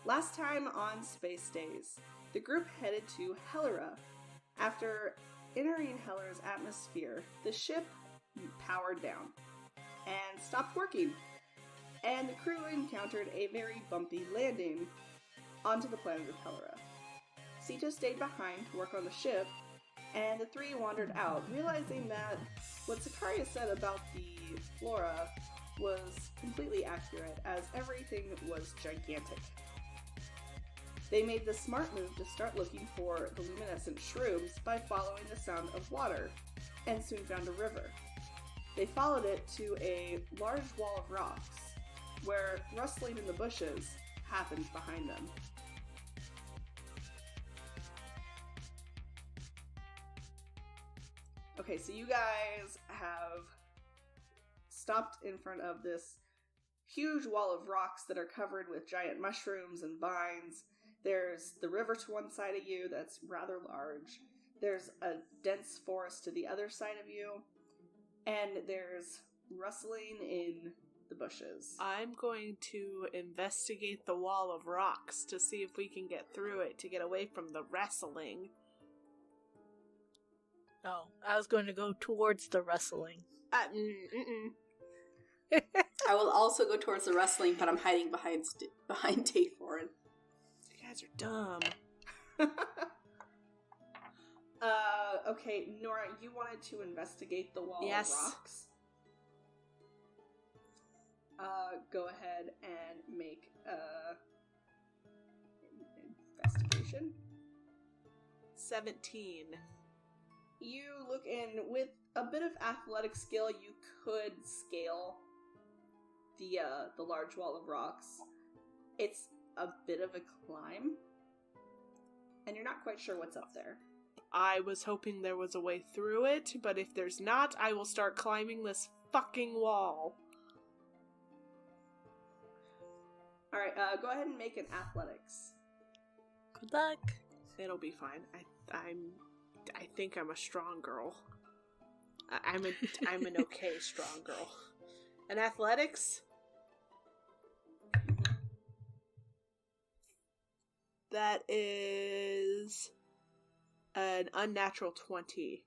Last time on Space Daze, the group headed to Hellera. After entering Hellera's atmosphere, the ship powered down and stopped working, and the crew encountered a very bumpy landing onto the planet of Hellera. Sita stayed behind to work on the ship, and the three wandered out, realizing that what Sakaria said about the flora was completely accurate, as everything was gigantic. They made the smart move to start looking for the luminescent shrooms by following the sound of water, and soon found a river. They followed it to a large wall of rocks, where rustling in the bushes happened behind them. Okay, so you guys have stopped in front of this huge wall of rocks that are covered with giant mushrooms and vines. There's the river to one side of you that's rather large. There's a dense forest to the other side of you. And there's rustling in the bushes. I'm going to investigate the wall of rocks to see if we can get through it to get away from the wrestling. Oh, I was going to go towards the wrestling. I will also go towards the wrestling, but I'm hiding behind Tayforin. You guys are dumb. Okay, Nora, you wanted to investigate the wall of rocks? Go ahead and make investigation. 17. You look in with a bit of athletic skill. You could scale the large wall of rocks. It's a bit of a climb, and you're not quite sure what's up there. I was hoping there was a way through it, but if there's not, I will start climbing this fucking wall. Alright, go ahead and make an athletics. Good luck. It'll be fine. I think I'm a strong girl. I'm an okay strong girl. And athletics? That is an unnatural 20.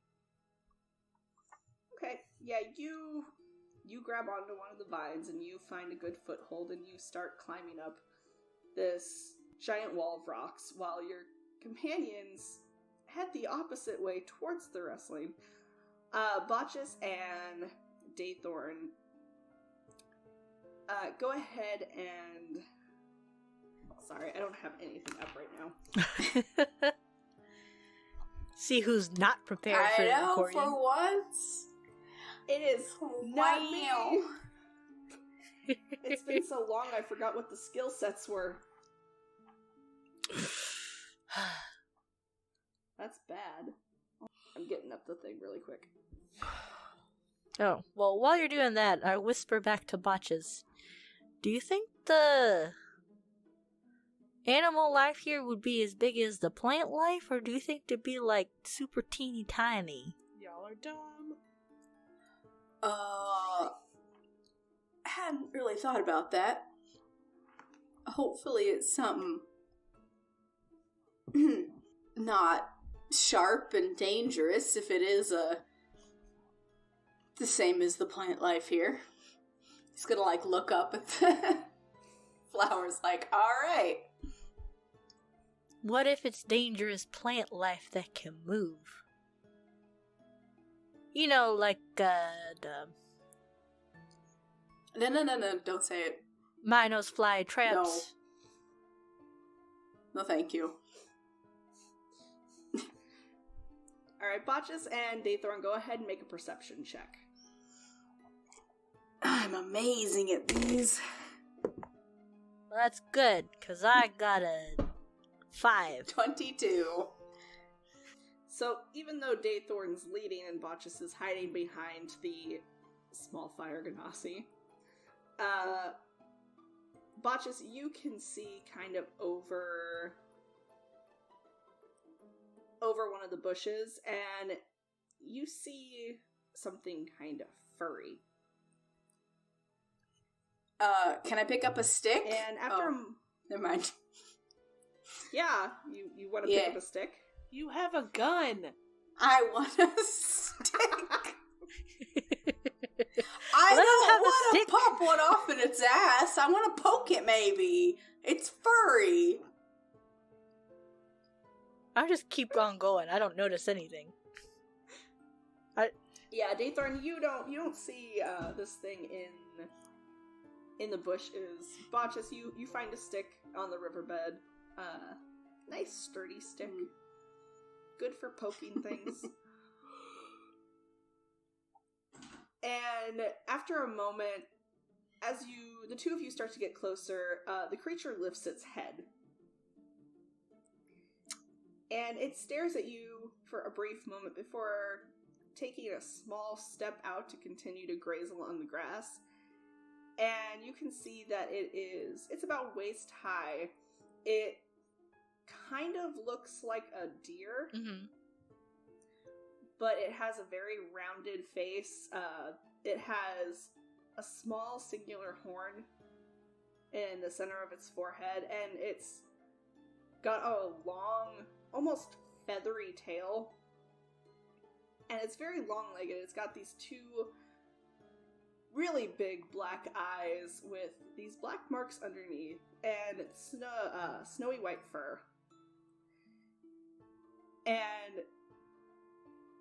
Okay, yeah, you grab onto one of the vines and you find a good foothold and you start climbing up this giant wall of rocks while your companions head the opposite way towards the wrestling. Botchus and Daythorn, go ahead and... Sorry, I don't have anything up right now. See who's not prepared for the recording. For once. It is not me. It's been so long I forgot what the skill sets were. That's bad. I'm getting up the thing really quick. Oh, well, while you're doing that, I whisper back to Botches. Do you think the animal life here would be as big as the plant life, or do you think to be like super teeny tiny? Y'all are dumb. I hadn't really thought about that. Hopefully it's something not sharp and dangerous if it is the same as the plant life here. He's gonna look up at the flowers alright. What if it's dangerous plant life that can move? You know, like, No, don't say it. Minos fly traps. No, thank you. Alright, Botchus and Daythorn, go ahead and make a perception check. I'm amazing at these. Well, that's good, because I got a 5. 22. So, even though Daythorn's leading and Botchus is hiding behind the small fire ganassi, Botchus, you can see kind of over one of the bushes, and you see something kind of furry. Can I pick up a stick? And after... never mind. Yeah, you want to pick up a stick? You have a gun. I want a stick. I Let him don't have a want to stick. pop one off in its ass. I want to poke it, maybe. It's furry. I'll just keep on going. I don't notice anything. Yeah, Daythorn, you don't see this thing in the bushes. Botchus, you find a stick on the riverbed. Nice sturdy stick. Good for poking things. And after a moment, as the two of you start to get closer, the creature lifts its head. And it stares at you for a brief moment before taking a small step out to continue to graze along the grass. And you can see that it's about waist high. It kind of looks like a deer, but it has a very rounded face. It has a small singular horn in the center of its forehead, and it's got a long, almost feathery tail. And it's very long-legged. It's got these two really big black eyes with these black marks underneath, and snowy white fur. And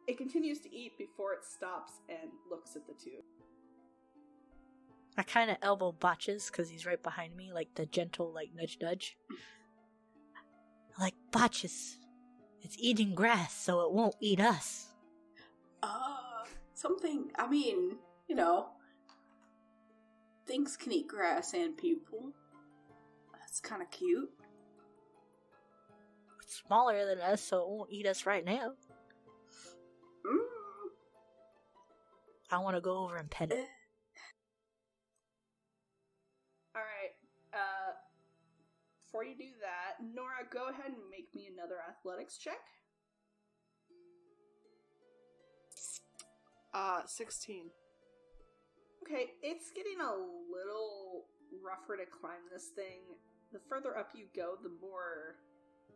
it continues to eat before it stops and looks at the two. I kind of elbow Botches because he's right behind me, like the gentle, nudge. Like, Botches, it's eating grass, so it won't eat us. Something, things can eat grass and people. That's kind of cute. It's smaller than us, so it won't eat us right now. I want to go over and pet it. Alright, before you do that, Nora, go ahead and make me another athletics check. 16. Okay, it's getting a little rougher to climb this thing. The further up you go, the more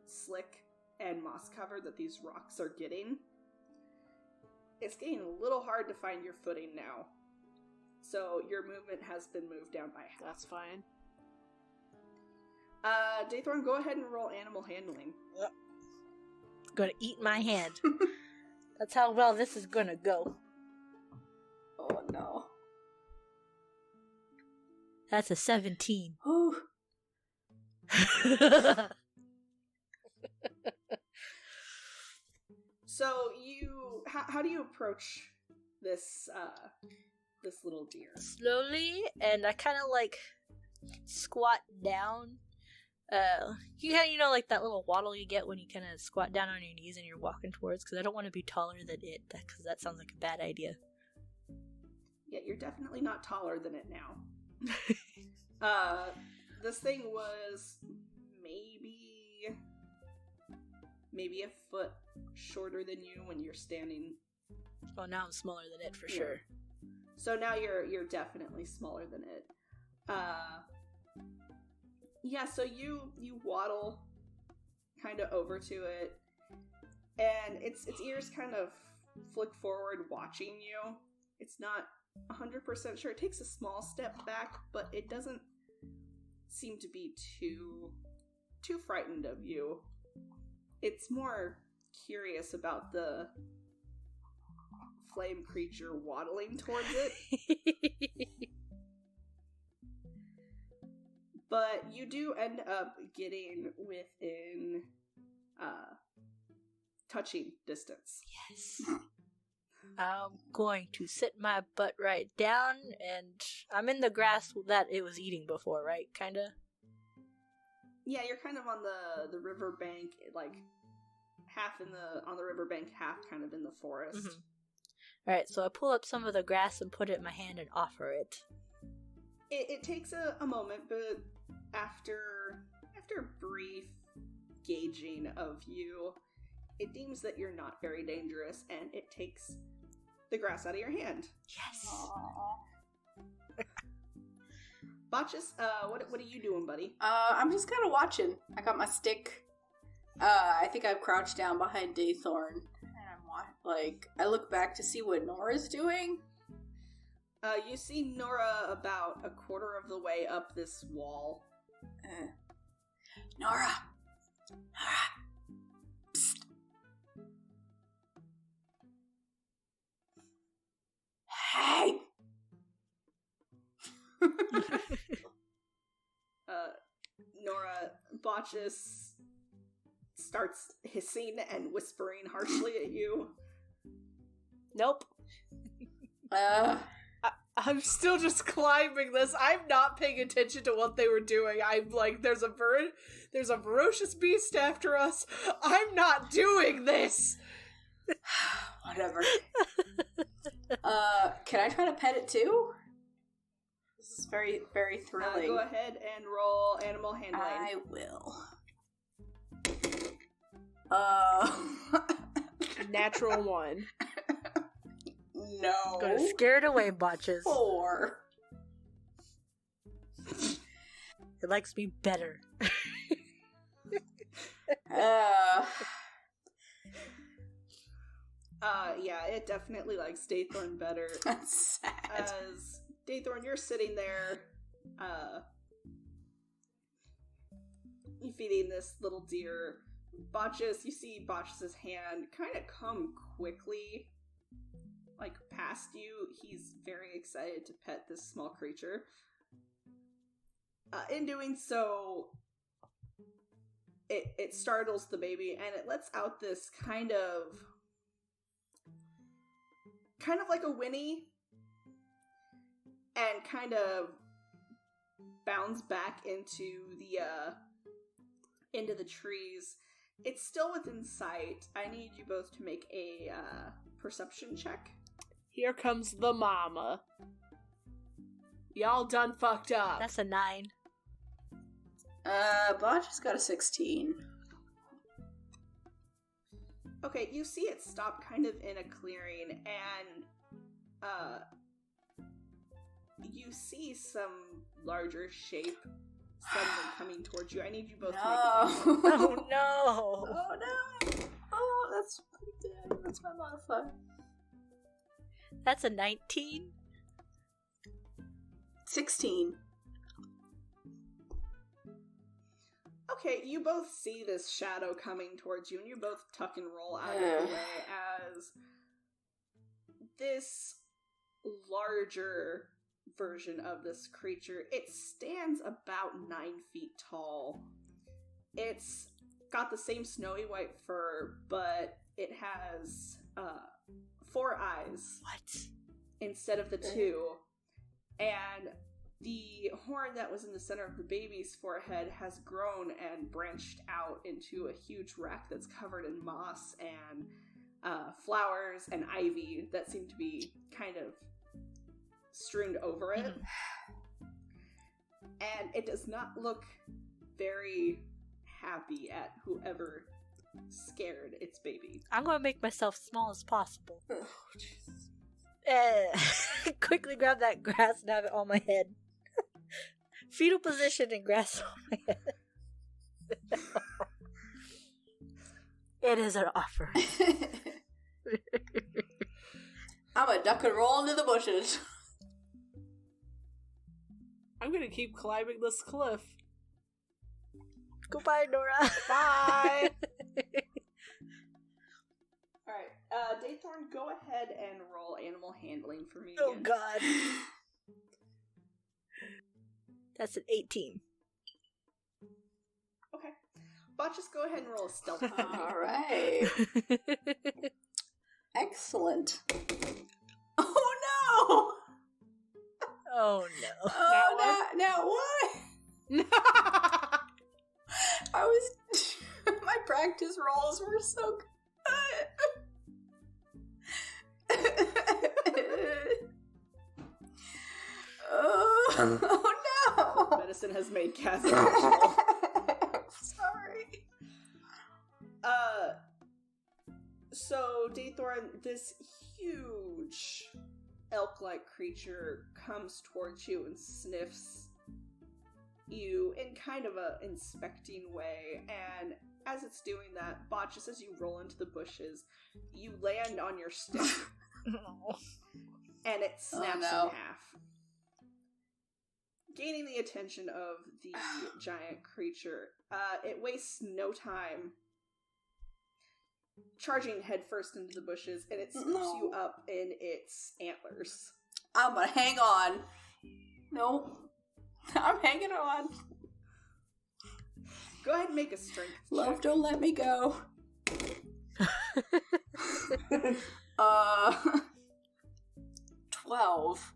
slick and moss covered that these rocks are getting. It's getting a little hard to find your footing now. So your movement has been moved down by half. That's fine. Daythorn, go ahead and roll animal handling. Yep. Gonna eat my hand. That's how well this is gonna go. Oh no. That's a 17. Ooh. So how do you approach this little deer? Slowly, and I kind of squat down. You kind of, that little waddle you get when you kind of squat down on your knees and you're walking towards, because I don't want to be taller than it, because that sounds like a bad idea. Yeah, you're definitely not taller than it now. This thing was maybe a foot shorter than you when you're standing. Oh, now I'm smaller than it for sure. So now you're definitely smaller than it. Yeah, so you waddle kind of over to it, and its ears kind of flick forward watching you. It's not 100% sure. It takes a small step back, but it doesn't seem to be too frightened of you. It's more curious about the flame creature waddling towards it. But you do end up getting within touching distance. Yes. I'm going to sit my butt right down, and I'm in the grass that it was eating before, right? Kinda? Yeah, you're kind of on the river bank, half on the river bank, half kind of in the forest. Mm-hmm. Alright, so I pull up some of the grass and put it in my hand and offer it. It takes a moment, but after brief gauging of you, it deems that you're not very dangerous, and it takes the grass out of your hand. Yes! Botchus, what are you doing, buddy? I'm just kind of watching. I got my stick I think I've crouched down behind Daythorn. And I look back to see what Nora's doing. You see Nora about a quarter of the way up this wall. Nora! Psst. Hey! Nora, Botchus starts hissing and whispering harshly at you. Nope. I'm still just climbing this. I'm not paying attention to what they were doing. I'm like, there's a ferocious beast after us. I'm not doing this. Whatever. Can I try to pet it too? This is very, very thrilling. Go ahead and roll animal handling. I will. Natural 1. No. Gonna scare it away, Botches. 4. It likes me better. Yeah, it definitely likes Daythorn better. That's sad. As Daythorn, you're sitting there, you feeding this little deer. Botchus, you see Botchus' hand kind of come quickly, like, past you. He's very excited to pet this small creature. In doing so, it startles the baby, and it lets out this kind of like a whinny, and kind of bounds back into the trees. It's still within sight. I need you both to make a perception check. Here comes the mama. Y'all done fucked up. That's a 9. Botch has got a 16. Okay, you see it stop kind of in a clearing, and you see some larger shape suddenly coming towards you. I need you both to make a Oh no! Oh no! Oh, that's pretty good. That's my modifier. That's a 19. 16. Okay, you both see this shadow coming towards you, and you both tuck and roll out of the way as this larger version of this creature, it stands about 9 feet tall. It's got the same snowy white fur, but it has 4 eyes. What? Instead of the 2. And the horn that was in the center of the baby's forehead has grown and branched out into a huge rack that's covered in moss and flowers and ivy that seem to be kind of strewn over it. And it does not look very happy at whoever scared its baby. I'm gonna make myself small as possible. Oh, Jesus. Quickly grab that grass and have it on my head. Fetal position and grass on my head. It is an offer. I'm a duck and roll into the bushes. I'm gonna keep climbing this cliff. Goodbye, Nora. Bye! Alright, Daythorn, go ahead and roll animal handling for me Oh again. god. That's an 18. Okay. Botchus, go ahead and roll a stealth for me. Alright. Excellent. Oh no! Oh no. Oh, now what? I was... My practice rolls were so good. Oh no! Medicine has made Cass roll. Sorry. So, Daythorn, this huge elk-like creature comes towards you and sniffs you in kind of a inspecting way, and as it's doing that, Bot, just as you roll into the bushes, you land on your stick, Oh. and it snaps in half. Gaining the attention of the giant creature, it wastes no time charging headfirst into the bushes, and it scoops you up in its antlers. I'm gonna hang on. No. I'm hanging on. Go ahead and make a strength check. Love, don't let me go. 12.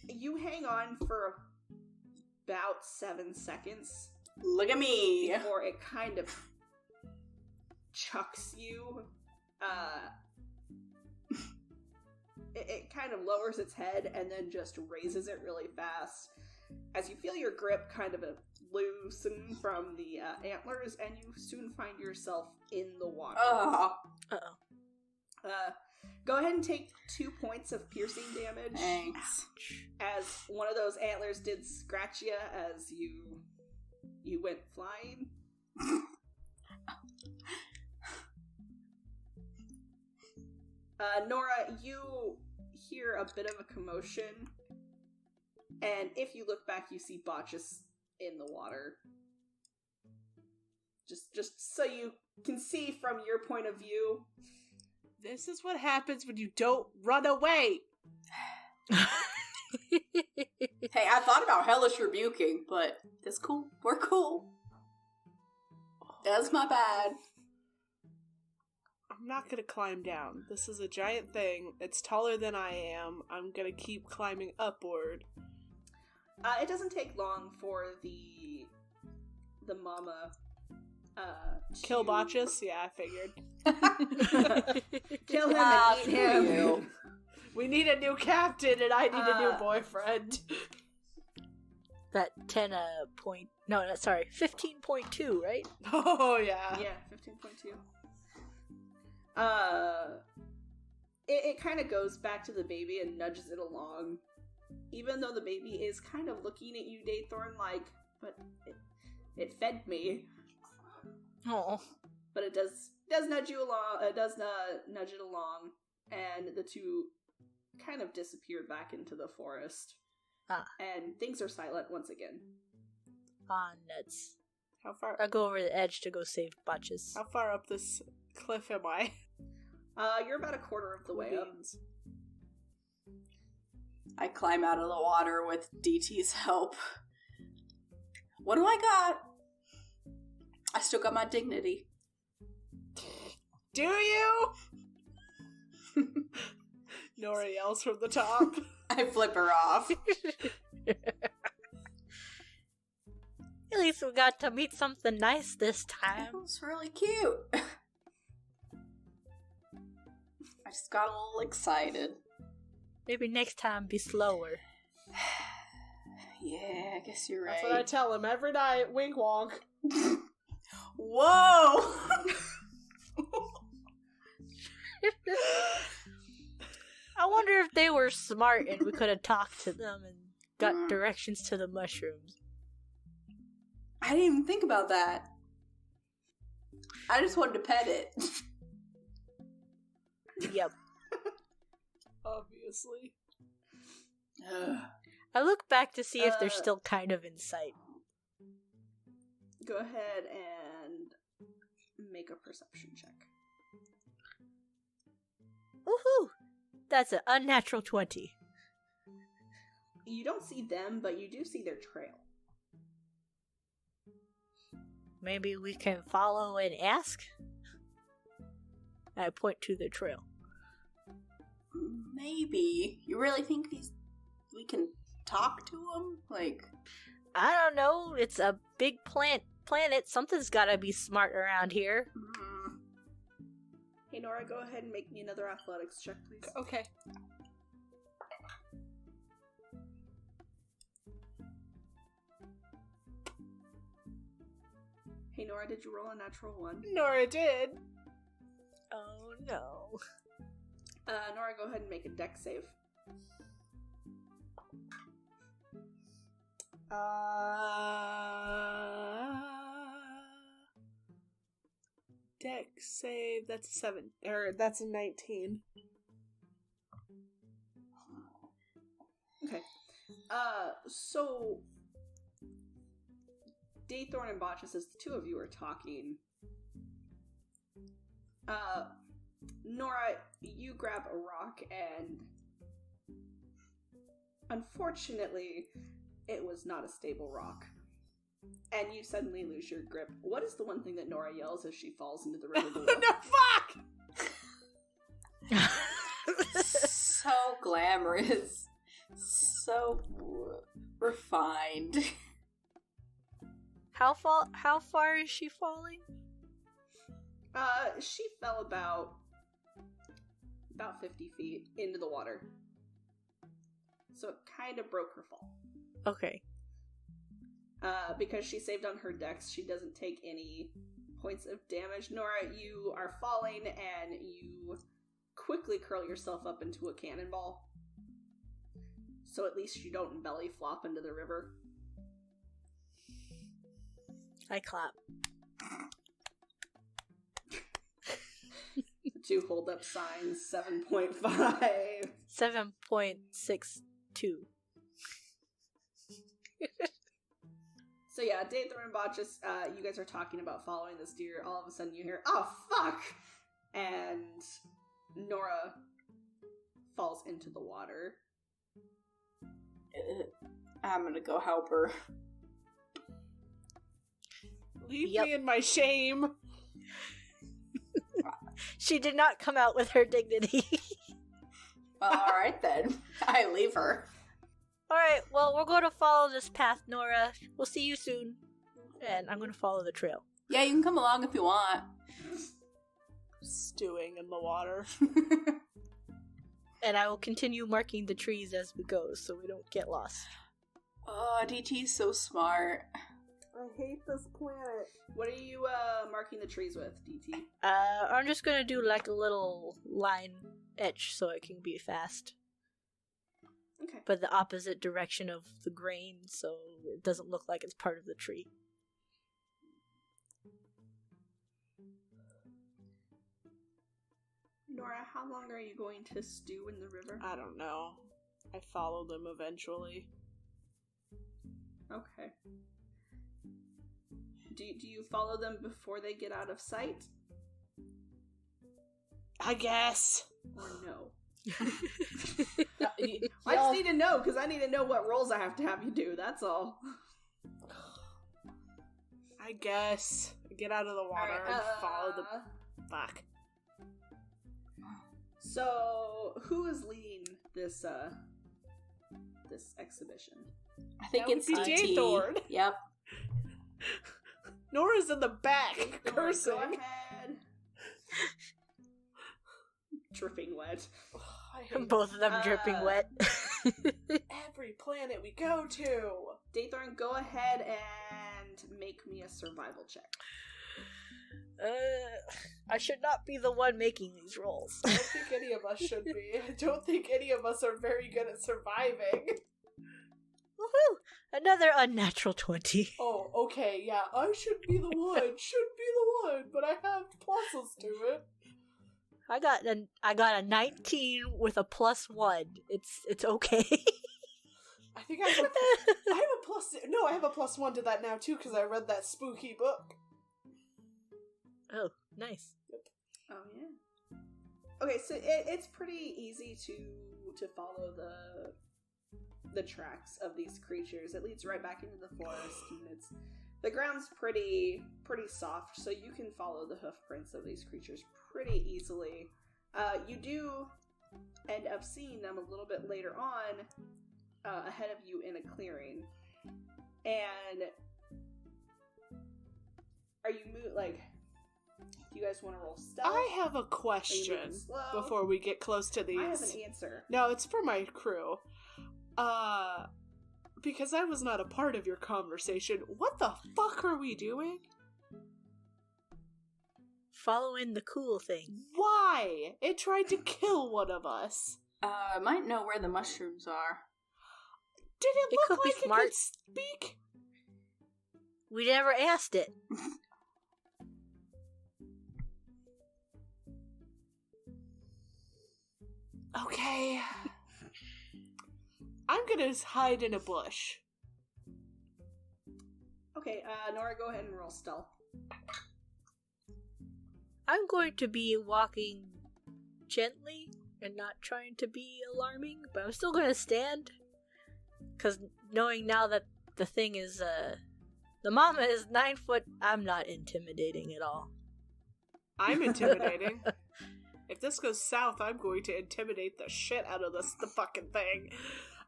You hang on for about 7 seconds. Look at me. Before it kind of chucks you. It kind of lowers its head and then just raises it really fast. As you feel your grip kind of loosen from the antlers, and you soon find yourself in the water. Uh-oh. Go ahead and take 2 points of piercing damage. Thanks. As one of those antlers did scratch you as you went flying. Nora, you hear a bit of a commotion, and if you look back, you see Botchus in the water. Just so you can see from your point of view. This is what happens when you don't run away. Hey, I thought about hellish rebuking, but it's cool. We're cool. That's my bad. I'm not gonna climb down. This is a giant thing. It's taller than I am. I'm gonna keep climbing upward. It doesn't take long for the mama Kill Botchus? Yeah, I figured. kill him and eat him. You. We need a new captain, and I need a new boyfriend. That 15.2, right? Oh, yeah. Yeah, 15.2. It kind of goes back to the baby and nudges it along. Even though the baby is kind of looking at you, Daythorn, like, but it fed me. Oh. But it does nudge you along. It does nudge it along, and the two kind of disappeared back into the forest. And things are silent once again. Nuts. How far? I'll go over the edge to go save Botchus. How far up this cliff am I? You're about a quarter of the way up. I climb out of the water with DT's help. What do I got? I still got my dignity. Do you? Nora yells from the top. I flip her off. At least we got to meet something nice this That time. was really cute. I just got a little excited. Maybe next time be slower. Yeah, I guess you're right. That's what I tell him every night. Wink wonk. Whoa! I wonder if they were smart and we could have talked to them and got directions to the mushrooms. I didn't even think about that. I just wanted to pet it. Yep. Obviously. I look back to see if they're still kind of in sight. Go ahead and make a perception check. Woohoo! That's an unnatural 20. You don't see them, but you do see their trail. Maybe we can follow and ask? I point to the trail. Maybe. You really think we can talk to them? Like, I don't know. It's a big planet. Something's gotta be smart around here. Hey, Nora, go ahead and make me another athletics check, please. Okay. Hey, Nora, did you roll a natural 1? Nora did. Oh no. Nora, go ahead and make a dex save. Dex save, that's a 7, or that's a 19. Okay. So Daythorn and Botchus, as the two of you are talking, Nora, you grab a rock and unfortunately it was not a stable rock. And you suddenly lose your grip. What is the one thing that Nora yells as she falls into the river below? No, fuck! So glamorous. So refined. How far is she falling? She fell about 50 feet into the water. So it kind of broke her fall. Okay. Because she saved on her dex, she doesn't take any points of damage. Nora, you are falling and you quickly curl yourself up into a cannonball. So at least you don't belly flop into the river. I clap. The two hold up signs, 7.5. 7.62. So yeah, Daythorn and Botchus, you guys are talking about following this deer. All of a sudden you hear, "Oh, fuck!" And Nora falls into the water. I'm gonna go help her. Leave Yep. me in my shame. She did not come out with her dignity. Well, alright then. I leave her. Alright, well, we're going to follow this path, Nora. We'll see you soon. And I'm going to follow the trail. Yeah, you can come along if you want. Stewing in the water. And I will continue marking the trees as we go so we don't get lost. Oh, DT's so smart. I hate this planet. What are you marking the trees with, DT? I'm just going to do like a little line etch so it can be fast. Okay. But the opposite direction of the grain so it doesn't look like it's part of the tree. Nora, how long are you going to stew in the river? I don't know. I follow them eventually. Okay. Do you follow them before they get out of sight? I guess. Or no? Y- I y'all- just need to know, because I need to know what roles I have to have you do, that's all. I guess. Get out of the water Alright, and follow the... Fuck. So, who is leading this exhibition? I think That it's would be DT. Daythorn. Yep. Nora's in the back, Daythorn, cursing. Go ahead. Dripping wet. I hate Both of them dripping wet. every planet we go to. Daythorn, go ahead and make me a survival check. I should not be the one making these rolls. I don't think any of us should be. I don't think any of us are very good at surviving. Woohoo! Another unnatural 20. Oh, okay, yeah, I should be the one. But I have pluses to it. I got a 19 with a +1. It's okay. I think I have a plus. No, I have a +1 to that now too because I read that spooky book. Oh, nice. Oh yeah. Okay, so it's pretty easy to follow the tracks of these creatures. It leads right back into the forest, and the ground's pretty soft, so you can follow the hoof prints of these creatures pretty easily. You do end up seeing them a little bit later on, ahead of you in a clearing. And are you do you guys want to roll stealth? I have a Are you question moving slow? before we get close to these. I have an answer. No, it's for my crew. Because I was not a part of your conversation. What the fuck are we doing? Following the cool thing. Why? It tried to kill one of us. I might know where the mushrooms are. Did it It look could be like it smart. could speak? We never asked it. Okay. I'm gonna hide in a bush. Okay, Nora, go ahead and roll stealth. I'm going to be walking gently and not trying to be alarming, but I'm still going to stand. Because knowing now that the thing is, the mama is 9 foot, I'm not intimidating at all. I'm intimidating. If this goes south, I'm going to intimidate the shit out of the fucking thing.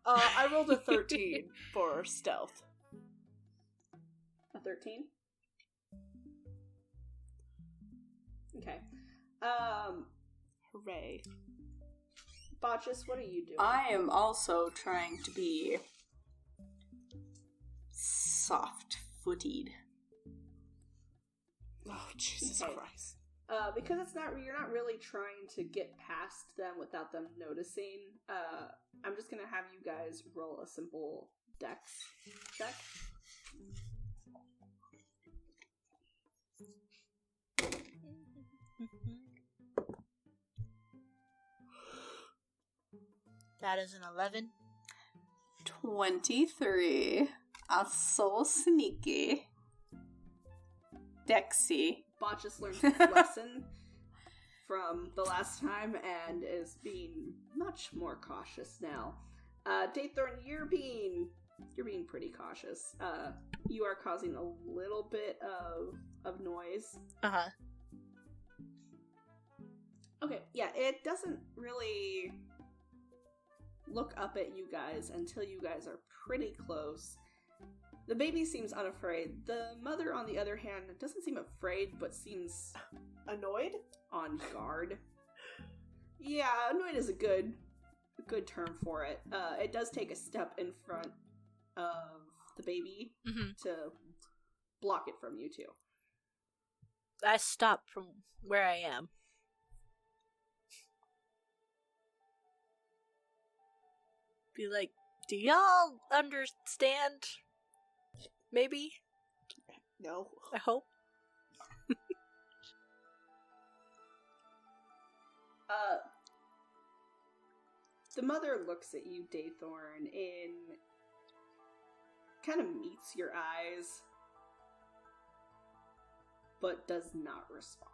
I rolled a 13 for stealth. A 13? Okay. Hooray. Botchus, what are you doing? I am also trying to be soft-footed. Oh, Jesus Okay. Christ. Because you're not really trying to get past them without them noticing, I'm just gonna have you guys roll a simple dex check. That is an 11. 23. I'm so sneaky. Dexy. Botchus learned his lesson from the last time and is being much more cautious now. Daythorn, you're being pretty cautious. You are causing a little bit of noise. Uh-huh. Okay, yeah, it doesn't really look up at you guys until you guys are pretty close. The baby seems unafraid. The mother, on the other hand, doesn't seem afraid, but seems Annoyed? on guard. Yeah, annoyed is a good term for it. It does take a step in front of the baby to block it from you two. I stop from where I am. Be like, do y'all understand? Maybe? No. I hope. The mother looks at you, Daythorn, and kind of meets your eyes, but does not respond.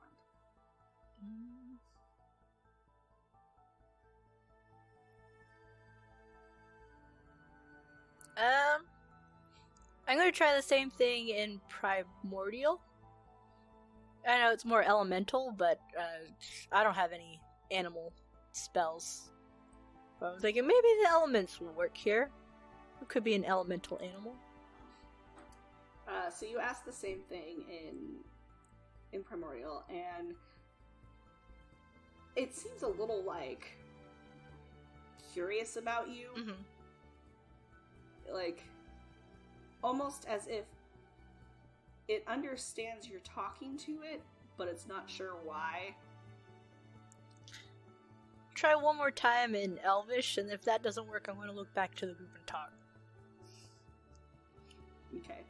I'm gonna try the same thing in Primordial. I know it's more elemental, but I don't have any animal spells. But I'm thinking maybe the elements will work here. It could be an elemental animal. So you ask the same thing in Primordial, and it seems a little, like, curious about you. Like, almost as if it understands you're talking to it, but it's not sure why. Try one more time in Elvish, and if that doesn't work, I'm going to look back to the group and talk. Okay.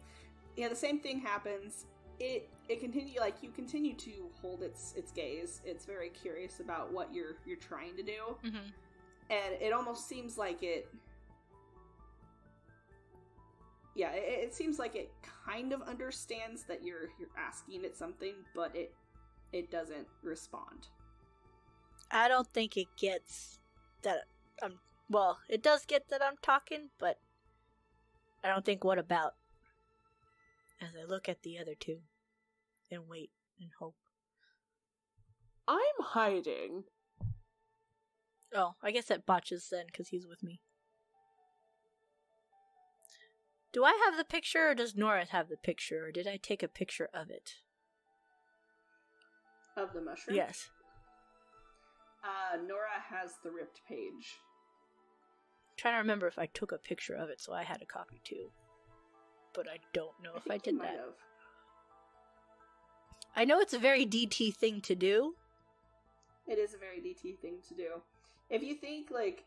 Yeah, the same thing happens. It continue, like, you continue to hold its gaze. It's very curious about what you're trying to do. And it almost seems like it... Yeah, it seems like it kind of understands that you're asking it something, but it doesn't respond. I don't think it gets that I'm... Well, it does get that I'm talking, but I don't think what about. As I look at the other two and wait and hope. I'm hiding. Oh, I guess that botches then, because he's with me. Do I have the picture, or does Nora have the picture, or did I take a picture of it? Of the mushroom? Yes. Nora has the ripped page. I'm trying to remember if I took a picture of it, so I had a copy too. But I don't know if I did that. Have. I know it's a very DT thing to do. It is a very DT thing to do. If you think, like,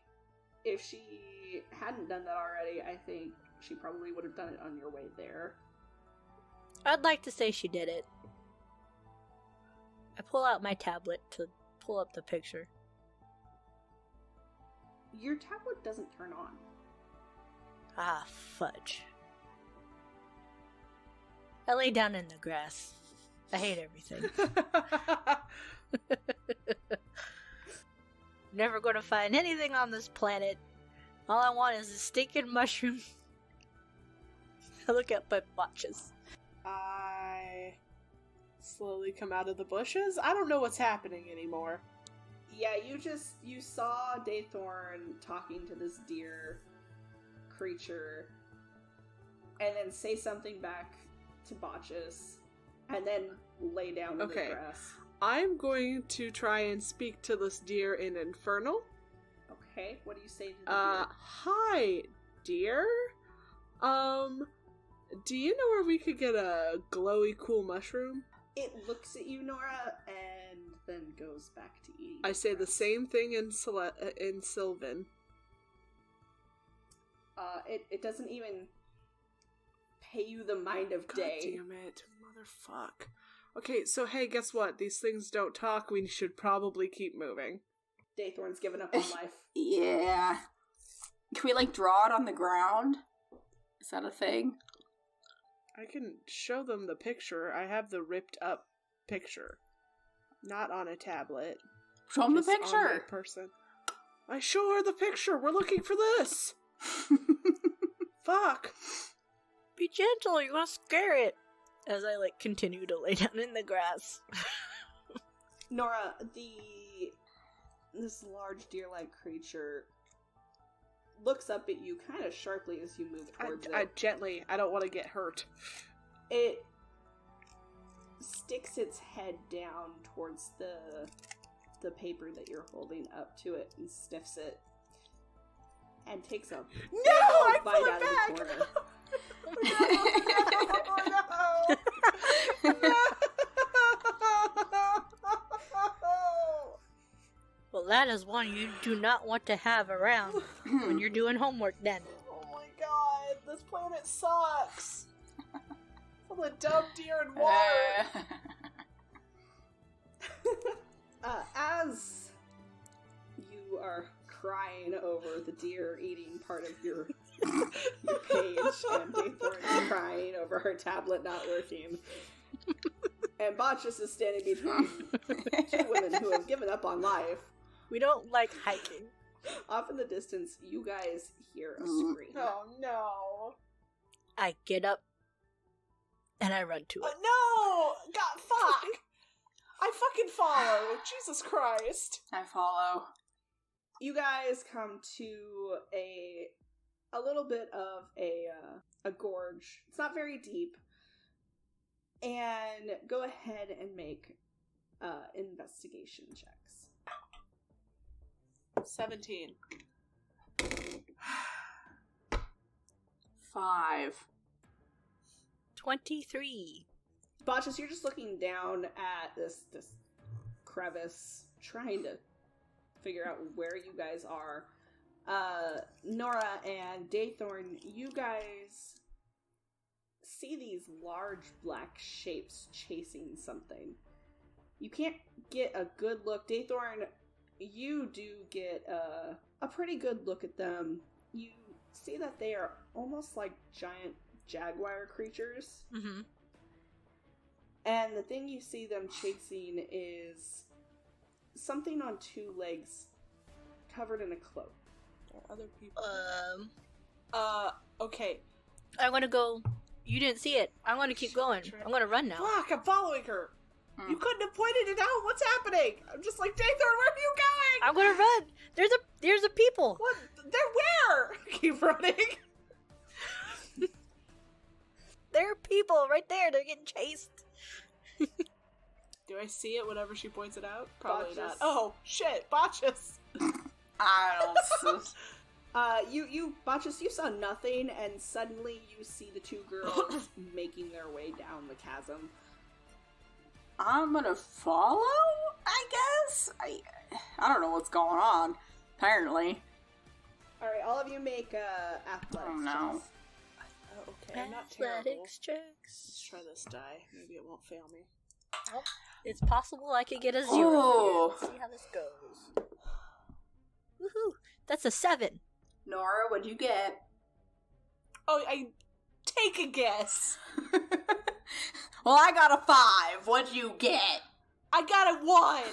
if she hadn't done that already, I think she probably would have done it on your way there. I'd like to say she did it. I pull out my tablet to pull up the picture. your tablet doesn't turn on. Ah, fudge. I lay down in the grass. I hate everything. Never gonna find anything on this planet. All I want is a stinking mushroom. I look at my watches. I slowly come out of the bushes. I don't know what's happening anymore. Yeah, you saw Daythorn talking to this deer creature, and then say something back to Botchus, and then lay down in the grass. I'm going to try and speak to this deer in Infernal. Okay, what do you say to the deer? Hi, deer. Do you know where we could get a glowy cool mushroom? It looks at you, Nora, and then goes back to eating. I say the same thing in Sylvan. It doesn't even pay you the mind of day. God damn it, motherfuck. Okay, so hey, guess what? These things don't talk. We should probably keep moving. Daythorn's given up on life. Yeah. Can we, draw it on the ground? Is that a thing? I can show them the picture. I have the ripped up picture. Not on a tablet. Show them the Just picture! on my person. I show her the picture! We're looking for this! Fuck! Be gentle, you're gonna scare it. As I continue to lay down in the grass. Nora, this large deer-like creature looks up at you kind of sharply as you move towards it. Gently. I don't want to get hurt. It sticks its head down towards the paper that you're holding up to it and sniffs it and takes a bite out of the corner. Well, that is one you do not want to have around when you're doing homework then. Oh my god, this planet sucks! Full of dumb deer and water! As you are crying over the deer eating part of your page, and Daythorn is crying over her tablet not working, and Botchus is standing between two women who have given up on life. We don't like hiking. Off in the distance, you guys hear a scream. Oh no. I get up and I run to it. No! God, fuck! I fucking follow. Jesus Christ. I follow. You guys come to a little bit of a gorge. It's not very deep. And go ahead and make investigation checks. 17. 5. 23. Botchus, you're just looking down at this crevice, trying to figure out where you guys are. Nora and Daythorn, you guys see these large black shapes chasing something. You can't get a good look. Daythorn, you do get a pretty good look at them. You see that they are almost like giant jaguar creatures. Mm-hmm. And the thing you see them chasing is something on 2 legs covered in a cloak. There are other people. Okay. I'm gonna go. You didn't see it. I'm gonna keep going. I'm gonna run now. Fuck, I'm following her. You couldn't have pointed it out. What's happening? I'm just like, Daythorn, where are you going? I'm gonna run. There's a people. What? They're where? Keep running. There are people right there. They're getting chased. Do I see it whenever she points it out? Probably Botchus. not. Oh, shit. Botchus. I don't... Botchus, you saw nothing, and suddenly you see the 2 girls making their way down the chasm. I'm gonna follow, I guess? I don't know what's going on, apparently. Alright, all of you make athletics Oh, no. checks. Oh, okay, I'm not terrible. Athletics checks. Let's try this die. Maybe it won't fail me. Well, it's possible I could get a 0. Oh. Let's see how this goes. Woohoo! That's a 7. Nora, what'd you get? Oh, I take a guess. Well, I got a 5. What'd you get? I got a 1.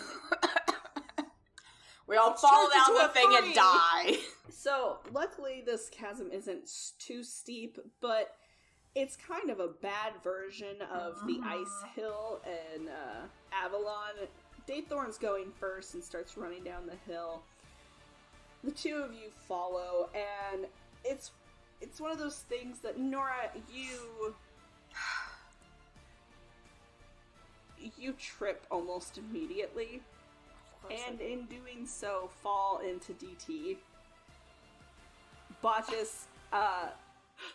We all Which fall turns down into the a thing 3. and die. So, luckily, this chasm isn't too steep, but it's kind of a bad version of the ice hill in Avalon. Daythorn's going first and starts running down the hill. The two of you follow, and it's one of those things that, Nora, you trip almost immediately, and in doing so, fall into DT. Botchus,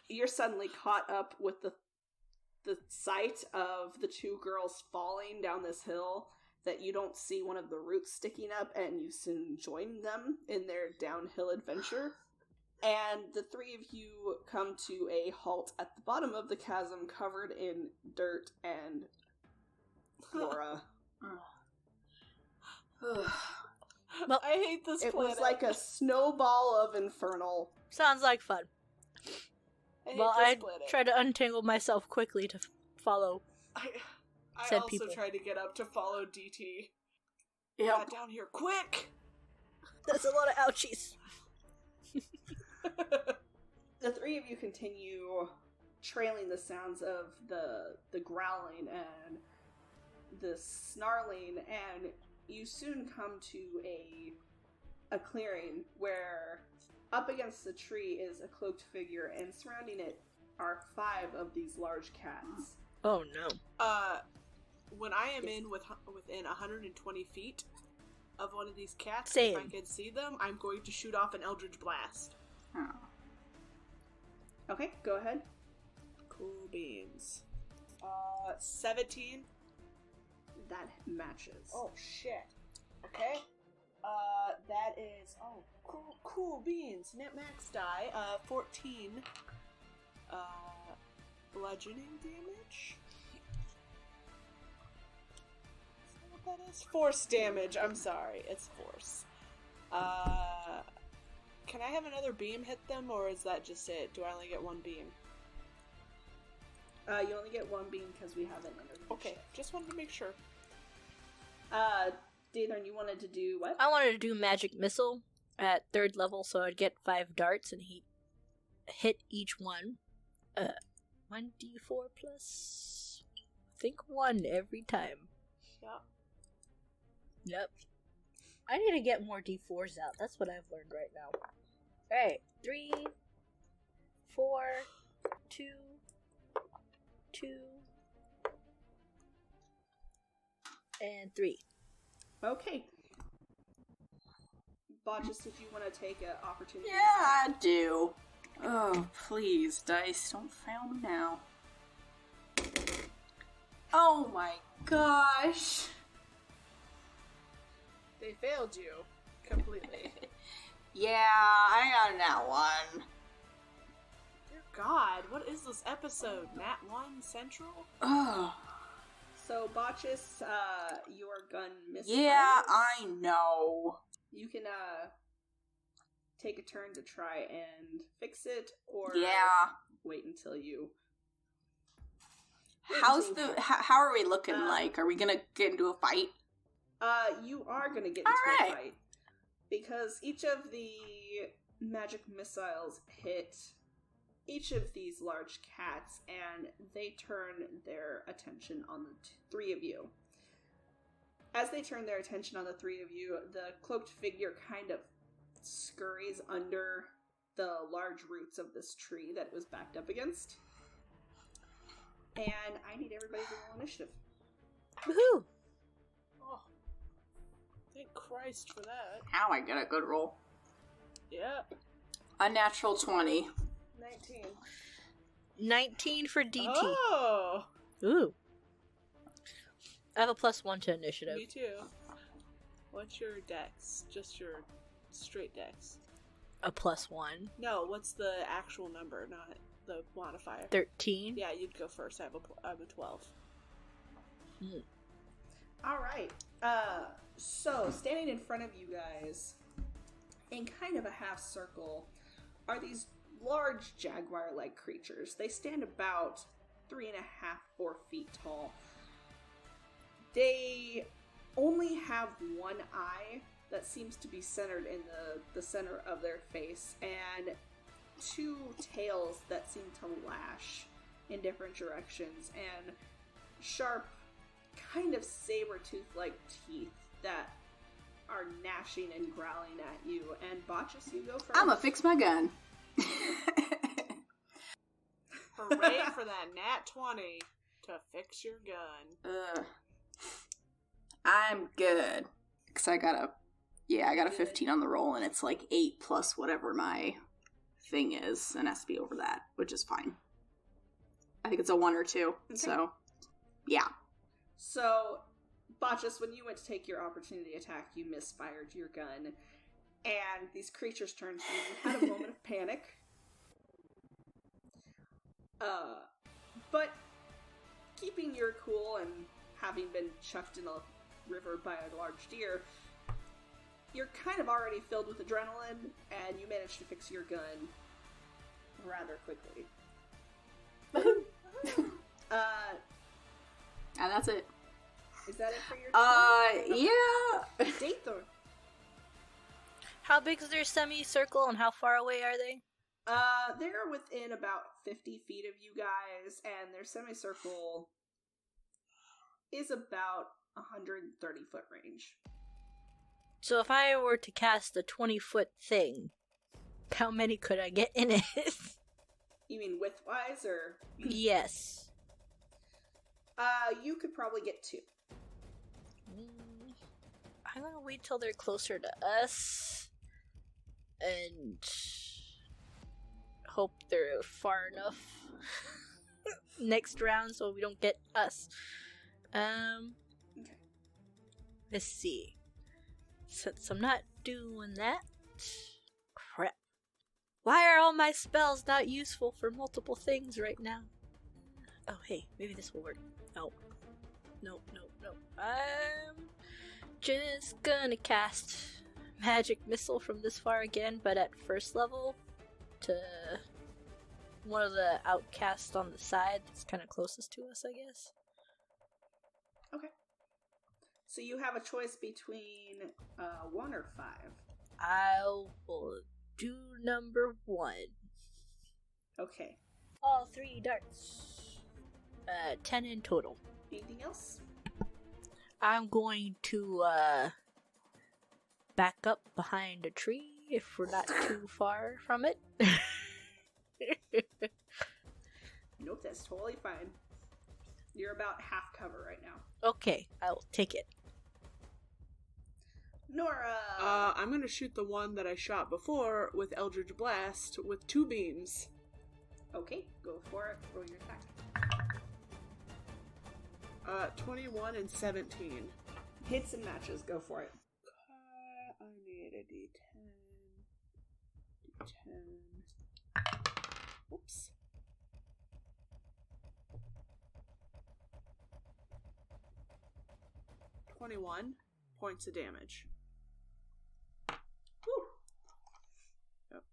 you're suddenly caught up with the sight of the two girls falling down this hill, that you don't see one of the roots sticking up, and you soon join them in their downhill adventure. And the three of you come to a halt at the bottom of the chasm, covered in dirt and flora. Well, I hate this It planet. was like a snowball of infernal. Sounds like fun. Well, I I hate this planet. tried to untangle myself quickly to follow. I said also people. tried to get up to follow DT. Yep. Got down here quick! That's a lot of ouchies. The three of you continue trailing the sounds of the growling and the snarling, and you soon come to a clearing where up against the tree is a cloaked figure, and surrounding it are 5 of these large cats. Oh no. When I am within 120 feet of one of these cats, Same. if I can see them, I'm going to shoot off an Eldritch Blast. Oh. Okay, go ahead. Cool beans. 17. That matches. Oh, shit. Okay. That is, cool beans. Net max die, 14, bludgeoning damage. Is that what that is? Force damage, I'm sorry, it's force. Can I have another beam hit them, or is that just it? Do I only get one beam? You only get 1 beam because we haven't entered the Okay, shift. just wanted to make sure. Dathorn, you wanted to do what? I wanted to do magic missile at 3rd level, so I'd get 5 darts and he'd hit each one. 1d4 plus, I think 1 every time. Yeah. Yep. I need to get more d4s out. That's what I've learned right now. Alright, 3, 4, 2, 2, and 3. Okay. Botchus, did you want to take an opportunity? Yeah, I do. Oh, please, dice, don't fail me now. Oh my gosh. They failed you completely. Yeah, I got that one. Dear God, what is this episode? Nat 1 Central? Oh. So, Botchus, your gun misses. Yeah, I know. You can, take a turn to try and fix it, or Yeah. wait until you... How are we looking like? Are we gonna get into a fight? You are gonna get into a fight. Because each of the magic missiles hit each of these large cats, and they turn their attention on the 3 of you. As they turn their attention on the 3 of you, the cloaked figure kind of scurries under the large roots of this tree that it was backed up against. And I need everybody to roll initiative. Woohoo! Oh, thank Christ for that. How I get a good roll? Yeah. A natural 20. 19. 19 for DT. Oh! Ooh. I have a +1 to initiative. Me too. What's your dex? Just your straight dex. A +1. No, what's the actual number, not the modifier? 13. Yeah, you'd go first. I have a 12. Alright. So, standing in front of you guys in kind of a half circle are these large jaguar-like creatures. They stand about 3.5, 4 feet tall. They only have one eye that seems to be centered in the center of their face, and 2 tails that seem to lash in different directions, and sharp, kind of saber-tooth-like teeth that are gnashing and growling at you. And Botchus, you go first. I'ma fix my gun. Hooray for that nat 20 to fix your gun. I'm good. Because I got a 15 on the roll, and it's like 8 plus whatever my thing is, and has to be over that, which is fine. I think it's a 1 or 2, Okay. so, yeah. So, Botchus, when you went to take your opportunity attack, you misfired your gun, and these creatures turned to you. You had a moment of panic. But keeping your cool and having been chucked in a river by a large deer, you're kind of already filled with adrenaline, and you managed to fix your gun rather quickly. And that's it. Is that it for your turn? Yeah. Dather. How big is their semicircle and how far away are they? They're within about 50 feet of you guys, and their semicircle is about 130 foot range. So if I were to cast a 20-foot thing, how many could I get in it? You mean width-wise, or? Yes. You could probably get 2. I'm gonna wait till they're closer to us and hope they're far enough next round so we don't get us. Okay. Let's see. Since I'm not doing that, crap. Why are all my spells not useful for multiple things right now? Oh, hey, maybe this will work. Nope. Nope. I'm just gonna cast Magic Missile from this far again, but at first level to one of the outcasts on the side that's kind of closest to us, I guess. Okay. So you have a choice between 1 or 5. I will do number 1. Okay. All 3 darts. 10 in total. Anything else? I'm going to back up behind a tree if we're not too far from it. Nope, that's totally fine. You're about half cover right now. Okay, I'll take it. Nora! I'm gonna shoot the one that I shot before with Eldritch Blast with 2 beams. Okay, go for it. Roll your attack. 21 and 17. Hits and matches, go for it. I need a D10. Oops. $21 points of damage. Woo. Yep.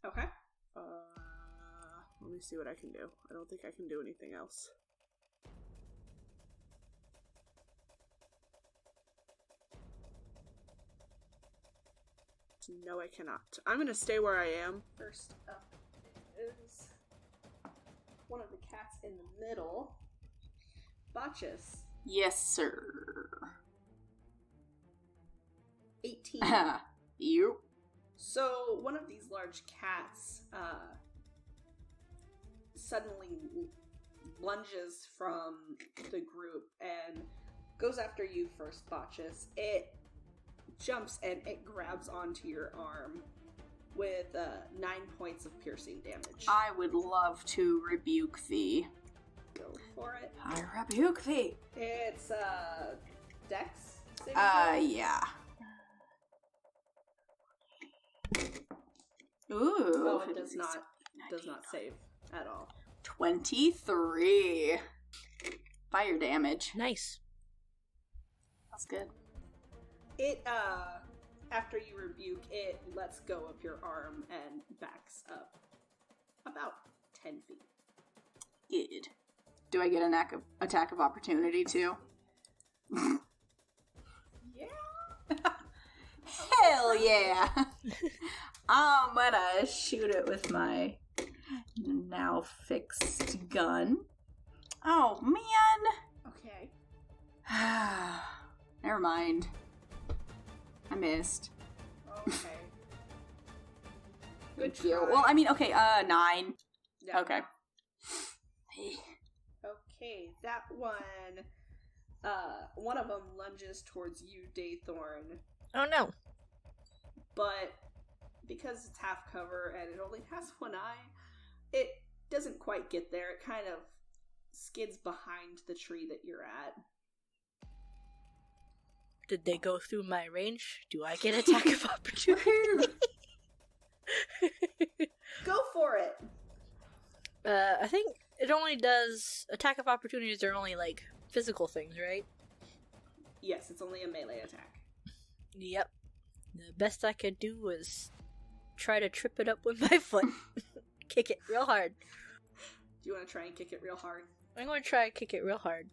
Okay. Let me see what I can do. I don't think I can do anything else. No, I cannot. I'm gonna stay where I am. First up is one of the cats in the middle. Botchus. Yes, sir. 18. You. So one of these large cats suddenly lunges from the group and goes after you first, Botchus. It jumps and it grabs onto your arm with 9 points of piercing damage. I would love to rebuke thee. Go for it. I rebuke thee. It's Dex. saving throw? Yeah. Ooh. Oh, it does not save at all. 23. Fire damage. Nice. That's good. It after you rebuke, it lets go of your arm and backs up about 10 feet. Good. Do I get an attack of opportunity too? Yeah. Hell yeah! I'm gonna shoot it with my now fixed gun. Oh man! Okay. Never mind. I missed. Okay. Good deal. try. Well, I mean, okay, 9. Yeah. Okay. Okay, that one of them lunges towards you, Daythorn, Oh no. but because it's half cover and it only has one eye, it doesn't quite get there. It kind of skids behind the tree that you're at. Did they go through my range? Do I get attack of opportunity? Go for it! I think it only does attack of opportunities are only like physical things, right? Yes, it's only a melee attack. Yep. The best I could do was try to trip it up with my foot. Kick it real hard. Do you want to try and kick it real hard? I'm going to try and kick it real hard.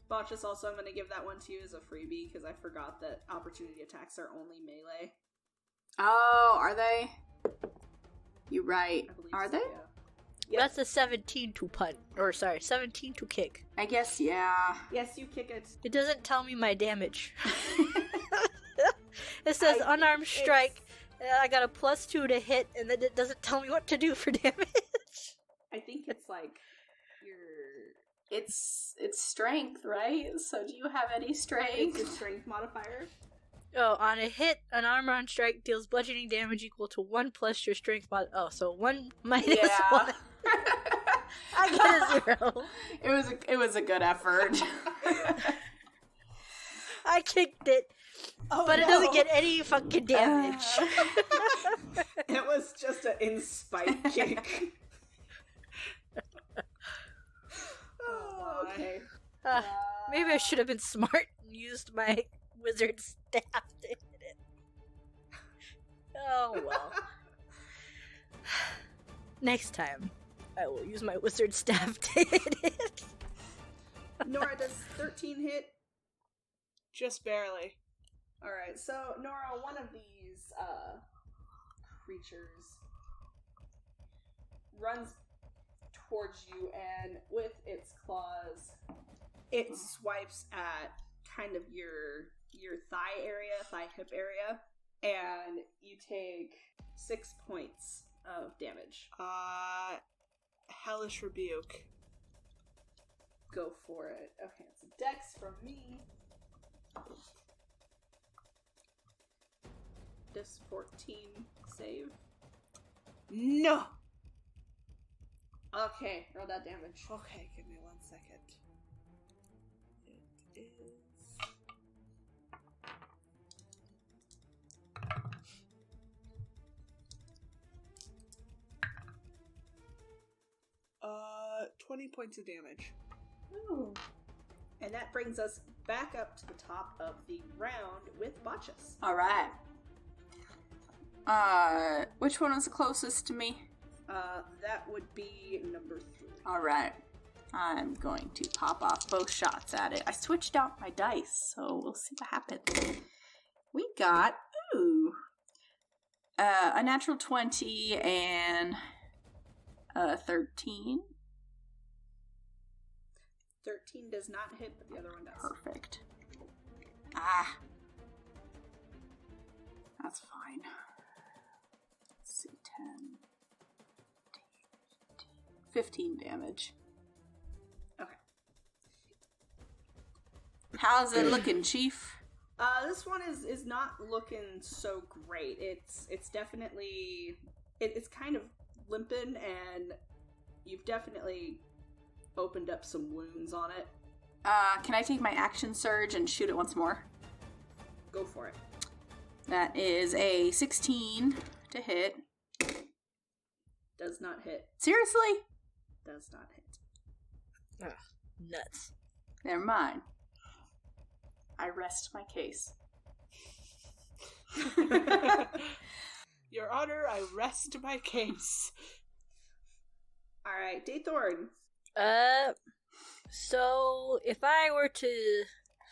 Botchus, also, I'm going to give that one to you as a freebie because I forgot that opportunity attacks are only melee. Oh, are they? You're right. I believe Are so, they? Yeah. That's a 17 to punt. Or, sorry, 17 to kick. I guess, yeah. Yes, you kick it. It doesn't tell me my damage. It says unarmed strike. I got a +2 to hit, and then it doesn't tell me what to do for damage. I think it's like your... It's strength, right? So do you have any strength? It's your strength modifier. Oh, on a hit, an armor-on strike deals bludgeoning damage equal to 1 plus your strength mod. Oh, so 1 minus 1. I get a 0. It was a good effort. I kicked it, but it doesn't get any fucking damage. It was just an in-spite kick. Oh, okay. Maybe I should have been smart and used my wizard staff to hit it. Oh well. Next time, I will use my wizard staff to hit it. Nora, does 13 hit? Just barely. Alright, so Nora, one of these creatures runs towards you, and with its claws, it swipes at kind of your thigh area, thigh hip area, and you take 6 points of damage. Hellish Rebuke. Go for it. Okay, it's a dex from me. This 14 save. No! Okay, roll that damage. Okay, give me 1 second. It is... Uh, 20 points of damage. Ooh. And that brings us back up to the top of the round with Botchus. Alright. Which one was the closest to me? That would be number 3. Alright. I'm going to pop off both shots at it. I switched out my dice, so we'll see what happens. We got, a natural 20 and a 13. 13 does not hit, but the other one does. Perfect. Ah. That's fine. Let's see, 10, 15 damage. Okay. How's it looking, Chief? This one is not looking so great. It's definitely it's kind of limping, and you've definitely opened up some wounds on it. Can I take my action surge and shoot it once more? Go for it. That is a 16 to hit. Does not hit. Seriously? Does not hit. Ugh, nuts. Never mind. I rest my case. Your Honor, I rest my case. Alright, Daythorn. So if I were to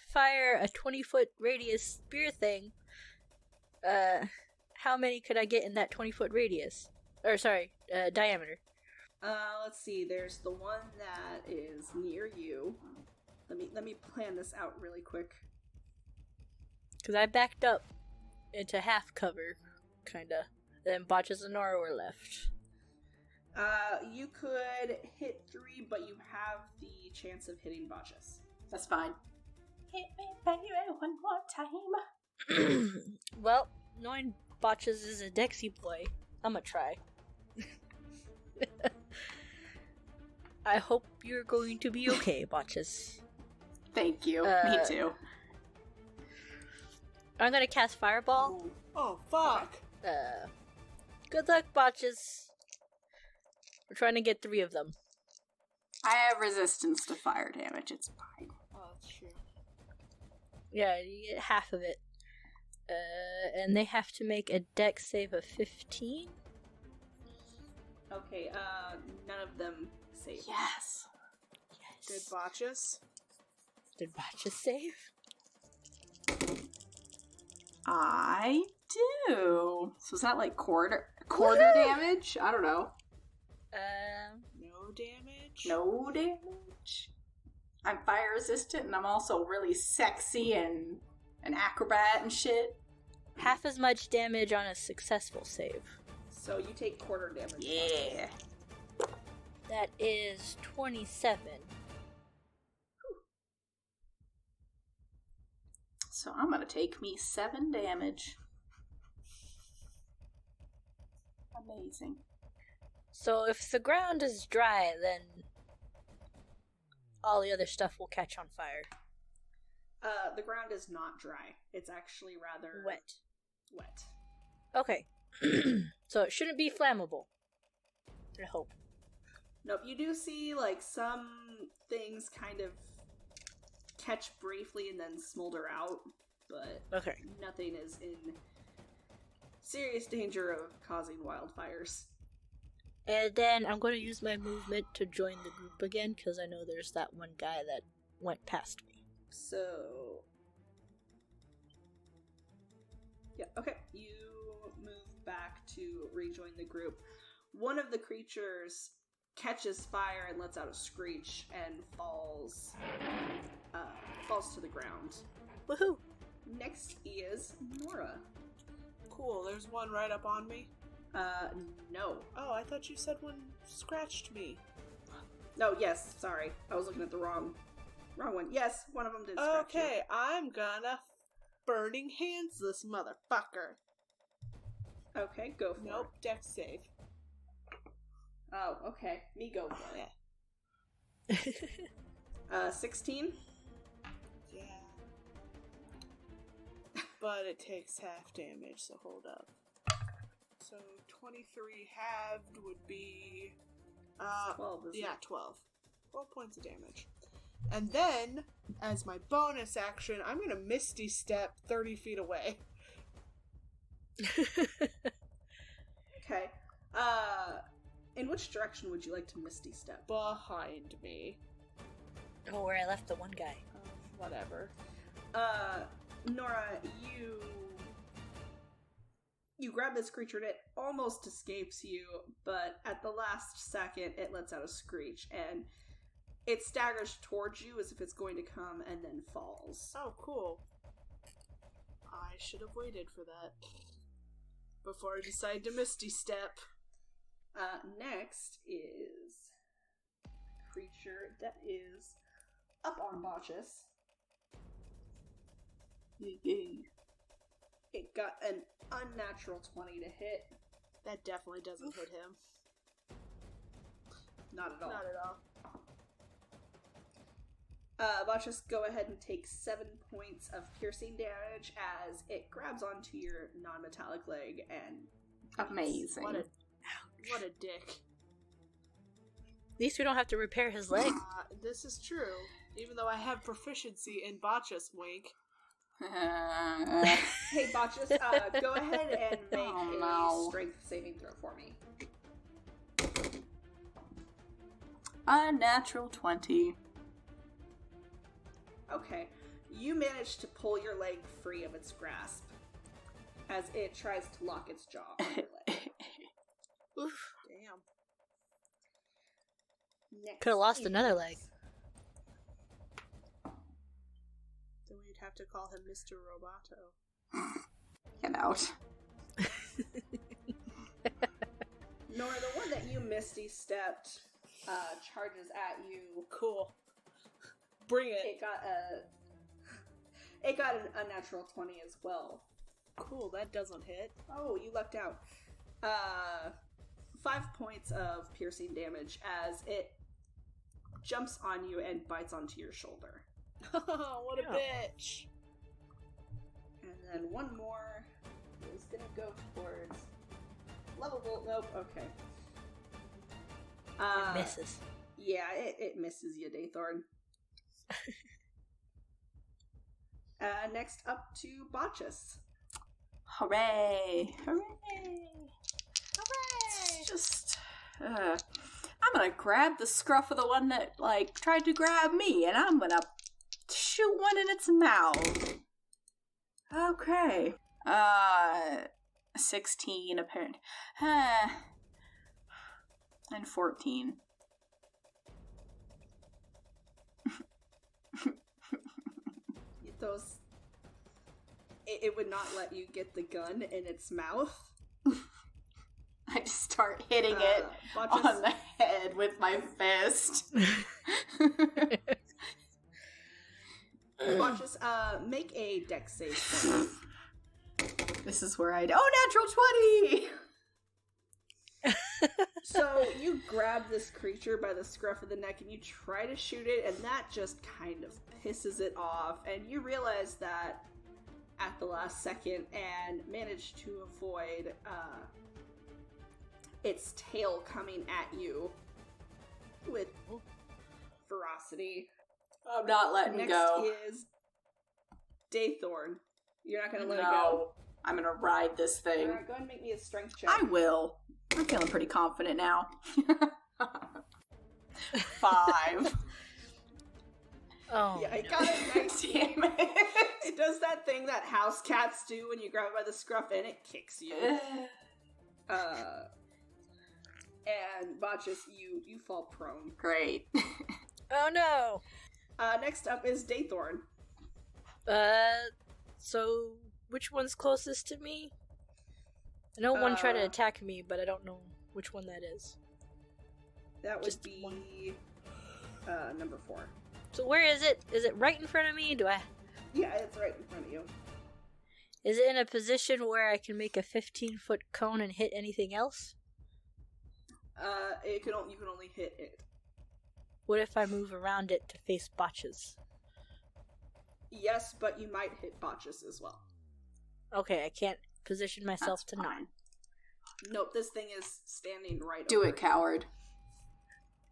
fire a 20-foot radius spear thing, how many could I get in that 20-foot radius? Or sorry, diameter. Let's see. There's the one that is near you. Let me plan this out really quick. Because I backed up into half cover, kinda. Then Botches and Nora were left. You could hit 3, but you have the chance of hitting Botches. That's fine. Hit me, baby, one more time. Well, knowing Botches is a Dexy boy, I'ma try. I hope you're going to be okay, Botches. Thank you. Me too. I'm gonna cast Fireball. Oh, fuck. Good luck, Botches. We're trying to get 3 of them. I have resistance to fire damage. It's fine. Oh, that's true. Yeah, you get half of it. And they have to make a dex save of 15. Okay, none of them save. Yes. Did Botches? Did Botches save? I do. So is that like quarter damage? I don't know. No damage? No damage. I'm fire resistant, and I'm also really sexy and an acrobat and shit. Half as much damage on a successful save. So you take quarter damage. Yeah. That is 27. So I'm gonna take me 7 damage. Amazing. So if the ground is dry, then all the other stuff will catch on fire. The ground is not dry. It's actually rather Wet. Wet. Okay. So it shouldn't be flammable. I hope. Nope, you do see, like, some things kind of catch briefly and then smolder out, but Okay. nothing is in serious danger of causing wildfires. And then I'm going to use my movement to join the group again, because I know there's that one guy that went past me. So... yeah, okay. You move back to rejoin the group. One of the creatures catches fire and lets out a screech and falls to the ground. Woohoo! Next is Nora. Cool, there's one right up on me. No. Oh, I thought you said one scratched me. No, yes, sorry. I was looking at the wrong one. Yes, one of them did scratch Okay, I'm gonna burning hands this motherfucker. you. Okay, go for Nope, dex save. it. Oh, okay. Me go for it. 16? Yeah. But it takes half damage, so hold up. So 23 halved would be 12, isn't yeah, it? 12. 12 points of damage. And then, as my bonus action, I'm gonna Misty Step 30 feet away. Okay. In which direction would you like to Misty Step? Behind me. Oh, where I left the one guy. Whatever. Nora, you grab this creature and it almost escapes you, but at the last second it lets out a screech and it staggers towards you as if it's going to come and then falls. Oh, cool. I should have waited for that. Before I decide to Misty Step. Next is a creature that is up on Botches. It got an unnatural 20 to hit. That definitely doesn't hit him. Not at all. Not at all. Botches, go ahead and take 7 points of piercing damage as it grabs onto your non-metallic leg and... Amazing. What a dick. At least we don't have to repair his leg. This is true. Even though I have proficiency in Botchus, wink. Hey, Botchus, go ahead and make a strength saving throw for me. A natural 20. Okay. You manage to pull your leg free of its grasp as it tries to lock its jaw on your leg. Oof. Damn. Could have lost another leg. Then we'd have to call him Mr. Roboto. Get out. Nora, the one that you misty stepped charges at you. Cool. Bring it. It got a natural 20 as well. Cool, that doesn't hit. Oh, you lucked out. 5 points of piercing damage as it jumps on you and bites onto your shoulder. Oh, what a bitch. And then one more is gonna go towards lovable. Nope. Okay. It misses. Yeah, it misses you, Daythorn. Next up to Botchus. Hooray! Hooray! Hooray! Just, I'm gonna grab the scruff of the one that, tried to grab me, and I'm gonna shoot one in its mouth. Okay. 16, apparently. And 14. It would not let you get the gun in its mouth. I just start hitting it Botchus, on the head with my fist. Botchus, make a dex save for me. This is where natural 20! So you grab this creature by the scruff of the neck and you try to shoot it, and that just kind of pisses it off, and you realize that at the last second and manage to avoid its tail coming at you with ferocity. I'm not letting Next go. is Daythorn. You're not going to let it No. go. I'm gonna ride this thing. Alright, go ahead and make me a strength check. I will. I'm feeling pretty confident now. 5. Oh. Yeah, I got it. Damn it. It does that thing that house cats do when you grab it by the scruff and it kicks you. And Botchus, you fall prone. Great. Oh no. Next up is Daythorn. So which one's closest to me? I know one tried to attack me, but I don't know which one that is. That would Just be one. number 4. So where is it? Is it right in front of me? Yeah, it's right in front of you. Is it in a position where I can make a 15-foot cone and hit anything else? You can only hit it. What if I move around it to face Botches? Yes, but you might hit Botchus as well. Okay, I can't position myself That's to not. fine. Nope, this thing is standing right Do over it, coward.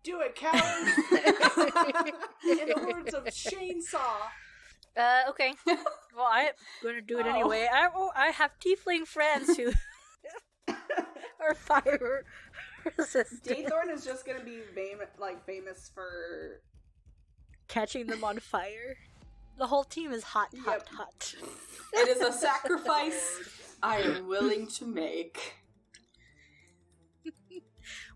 Do it, coward! In the words of Chainsaw. Okay. Well, I'm gonna do it anyway. I have tiefling friends who are fire resistant. Daythorn is just gonna be famous for Catching them on fire. The whole team is hot. It is a sacrifice I am willing to make.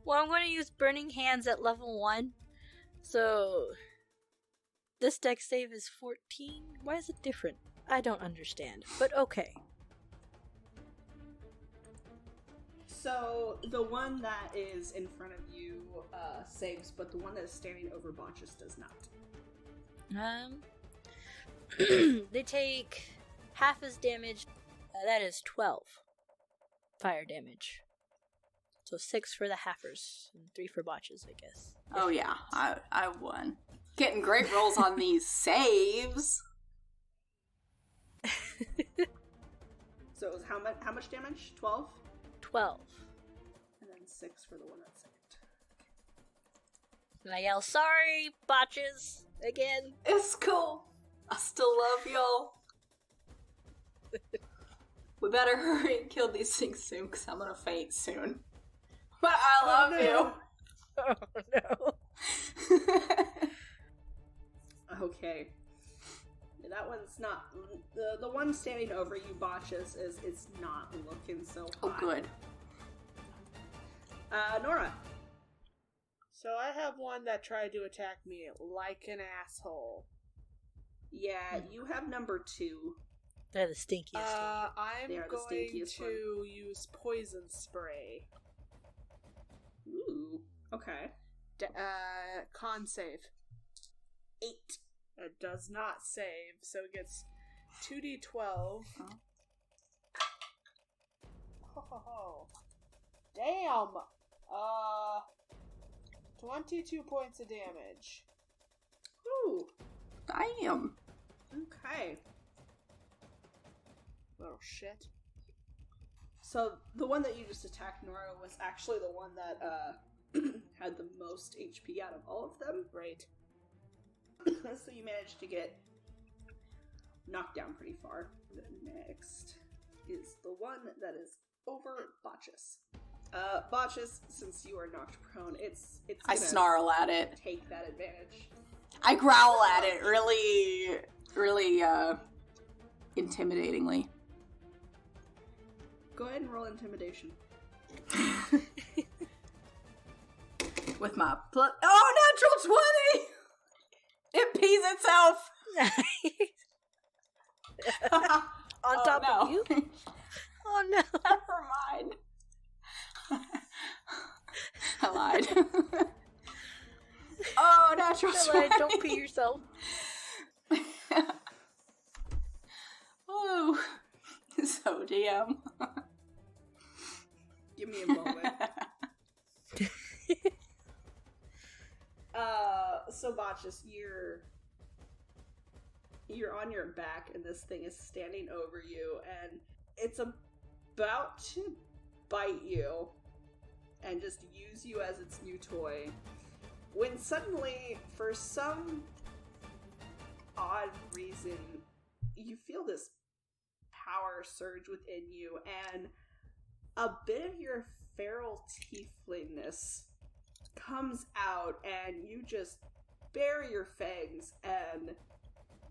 Well, I'm going to use Burning Hands at level 1. So, this dex save is 14. Why is it different? I don't understand. But okay. So, the one that is in front of you saves, but the one that is standing over Botchus does not. They take half as damage. That is 12 fire damage. So 6 for the halfers and 3 for Botches, I guess. Oh yeah, I won. Getting great rolls on these saves. So it was how much damage? 12? 12. And then 6 for the one that saved. And I yell, sorry, Botches, again. It's cool. I still love y'all. We better hurry and kill these things soon, because I'm gonna faint soon. But I love you. Oh no. Okay. That one's not... The one standing over you, Botches, is not looking so hot. Oh, good. Nora. So I have one that tried to attack me like an asshole. Yeah, you have number 2. They're the stinkiest. I'm They are the going stinkiest to one. use poison spray. Ooh, okay. Con save. 8. It does not save, so it gets 2d12. Oh. Damn! 22 points of damage. Ooh, Damn. okay. Little shit. So the one that you just attacked, Nora, was actually the one that had the most HP out of all of them. Right. So you managed to get knocked down pretty far. The next is the one that is over Botches. Botches, since you are knocked prone, it's I gonna snarl at it. take that advantage. I growl at it really, really, intimidatingly. Go ahead and roll intimidation. With my natural 20! It pees itself! On top of you? Oh no. Never mind. I lied. Oh, natural 20! Don't pee yourself. Oh, so DM. Give me a moment. So Botches, you're on your back and this thing is standing over you and it's about to bite you and just use you as its new toy. When suddenly, for some odd reason, you feel this power surge within you and a bit of your feral tieflingness comes out and you just bare your fangs and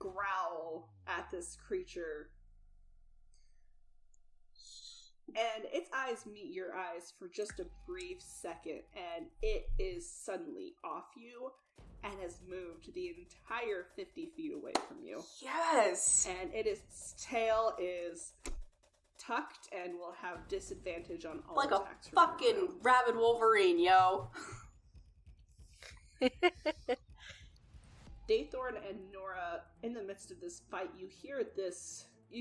growl at this creature. And its eyes meet your eyes for just a brief second, and it is suddenly off you and has moved the entire 50 feet away from you. Yes! And its tail is tucked and will have disadvantage on all Like a attacks. from now fucking on. rabid Wolverine, yo. Daythorn and Nora, in the midst of this fight, you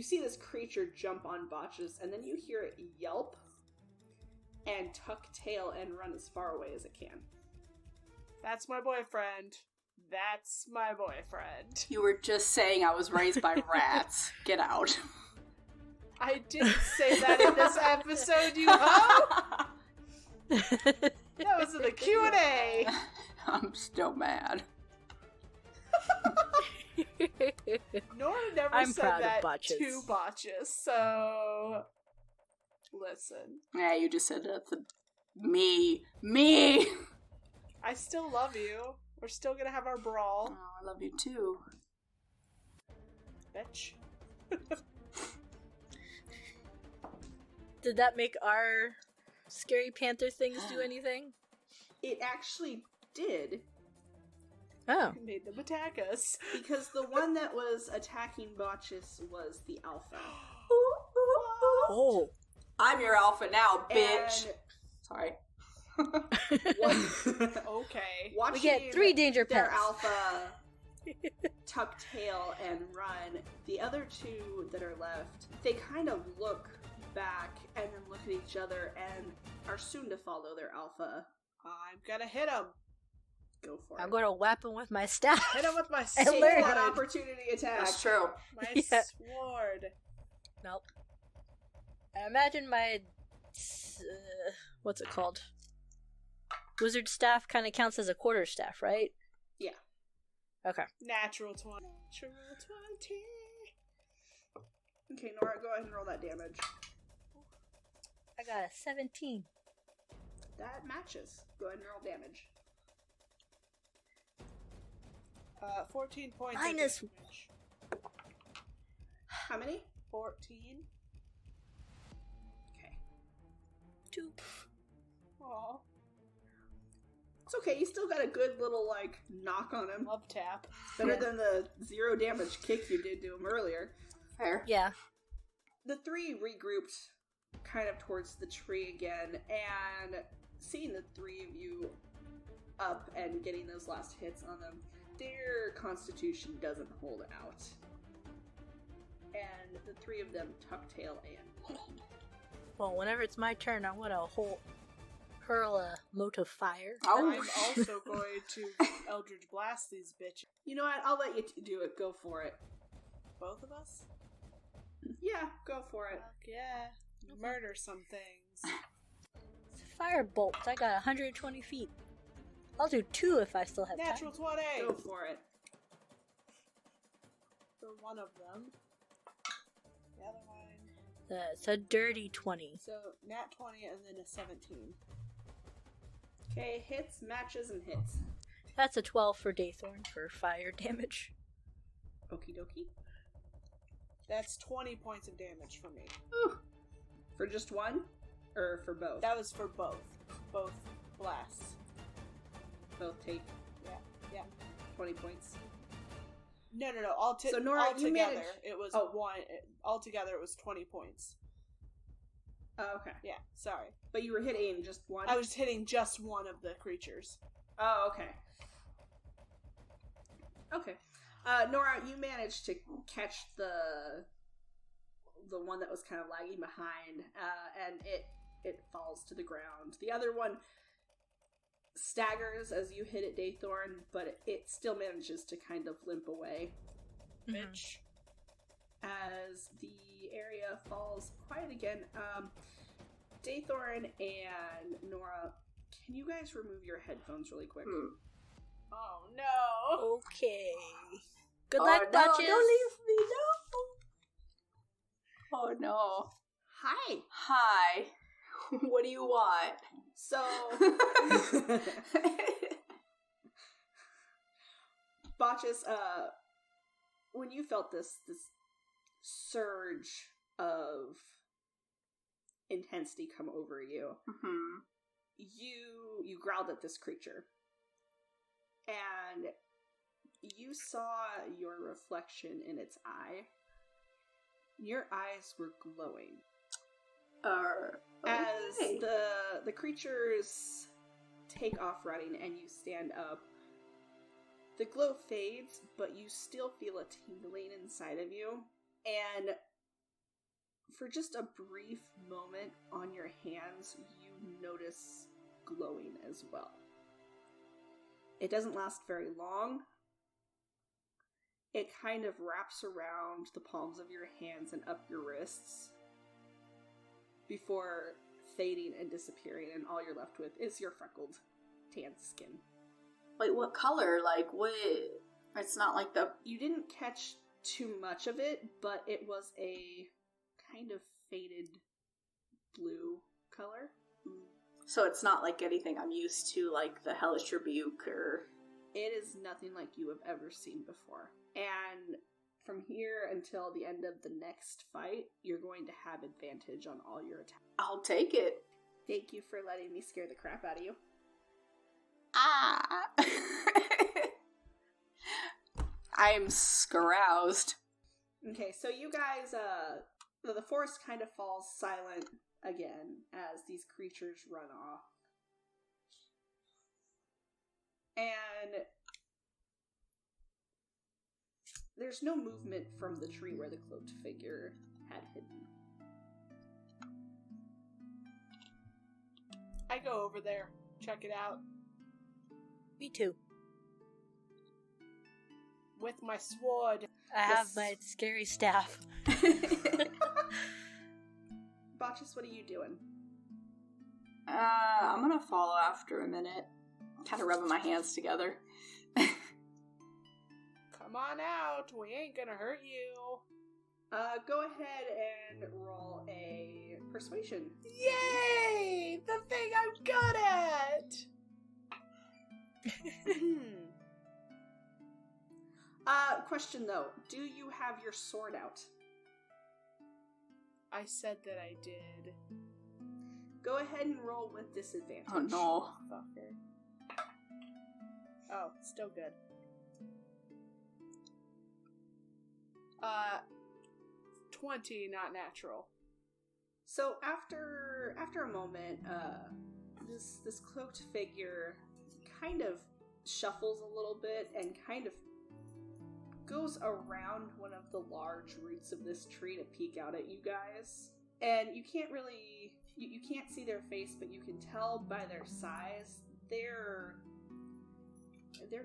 see this creature jump on Botches, and then you hear it yelp and tuck tail and run as far away as it can. That's my boyfriend. That's my boyfriend. You were just saying I was raised by rats. Get out. I didn't say that in this episode, you hoe! That was in the Q&A! I'm still mad. Nora never I'm said proud of that Botches. to Botches, so... Listen. Yeah, you just said that to me. Me! I still love you. We're still gonna have our brawl. Oh, I love you too. Bitch. Did that make our scary panther things do anything? It actually did, Oh. Made them attack us. because the one that was attacking Botches was the alpha. Oh. I'm your alpha now, bitch. And Sorry. Okay. watching We get 3 danger their pets. alpha tuck tail and run, the other 2 that are left, they kind of look back and then look at each other and are soon to follow their alpha. I'm gonna hit him. Go for I'm it. going to whap him with my staff. Hit him with my I sword. learned. That opportunity attack. That's true. My Yeah. sword. Nope. I imagine my... what's it called? Wizard staff kind of counts as a quarter staff, right? Yeah. Okay. Natural 20. Natural 20. Okay, Nora, go ahead and roll that damage. I got a 17. That matches. Go ahead and roll damage. 14 points Minus- of damage. How many? 14. Okay. 2. Aw. It's okay, you still got a good little, like, knock on him. Love tap. Better than the 0 damage kick you did to him earlier. Fair. Yeah. The three regrouped kind of towards the tree again, and seeing the three of you up and getting those last hits on them, their constitution doesn't hold out. And the three of them tuck tail and Well, whenever it's my turn, I want to hurl a mote of fire. Oh, I'm also going to Eldritch Blast these bitches. you know what? I'll let you do it. Go for it. Both of us? Yeah, go for it. Fuck yeah. Murder some things. Fire bolts. I got 120 feet. I'll do 2 if I still have Natural time. 20! Go for it. For one of them. The other one. It's a dirty 20. So, nat 20 and then a 17. Okay, hits, matches, and hits. That's a 12 for Daythorn for fire damage. Okie dokie. That's 20 points of damage for me. For just one? Or for both? That was for both. Both blasts. Both take Yeah. 20 points. No. So, Nora, you altogether, managed- it was Oh. one. Altogether, it was 20 points. Oh, okay. Yeah, sorry. But you were hitting just one? I was hitting just one of the creatures. Oh, okay. Okay. Nora, you managed to catch the one that was kind of lagging behind, and it falls to the ground. The other one staggers as you hit it, Daythorn, but it still manages to kind of limp away Bitch. as the area falls quiet again. Daythorn and Nora, can you guys remove your headphones really quick? Oh no. Okay. Good luck, Duchess. Don't leave me, no. Oh no. Hi! Hi. What do you want? So, Botches, when you felt this surge of intensity come over you, Mm-hmm. you growled at this creature, and you saw your reflection in its eye. Your eyes were glowing. As Okay. the creatures take off running and you stand up, the glow fades, but you still feel a tingling inside of you. And for just a brief moment on your hands, you notice glowing as well. It doesn't last very long. It kind of wraps around the palms of your hands and up your wrists before fading and disappearing, and all you're left with is your freckled, tan skin. Wait, what color? Like, what? It's not like the... You didn't catch too much of it, but it was a kind of faded blue color. So it's not like anything I'm used to, like the Hellish Rebuke or... It is nothing like you have ever seen before. And from here until the end of the next fight, you're going to have advantage on all your attacks. I'll take it. Thank you for letting me scare the crap out of you. Ah! I'm scaroused. Okay, so you guys, the forest kind of falls silent again as these creatures run off. And there's no movement from the tree where the cloaked figure had hidden. I go over there, check it out, Me too. with my sword. I have my scary staff. Botches, what are you doing? I'm gonna follow after a minute. Kind of rubbing my hands together. Come on out, we ain't gonna hurt you. Go ahead and roll a persuasion. Yay! The thing I'm good at! Question though, do you have your sword out? I said that I did. Go ahead and roll with disadvantage. Oh no. Fucker. Oh, still good. 20, not natural. So after a moment, this cloaked figure kind of shuffles a little bit and kind of goes around one of the large roots of this tree to peek out at you guys. And you can't really you can't see their face, but you can tell by their size they're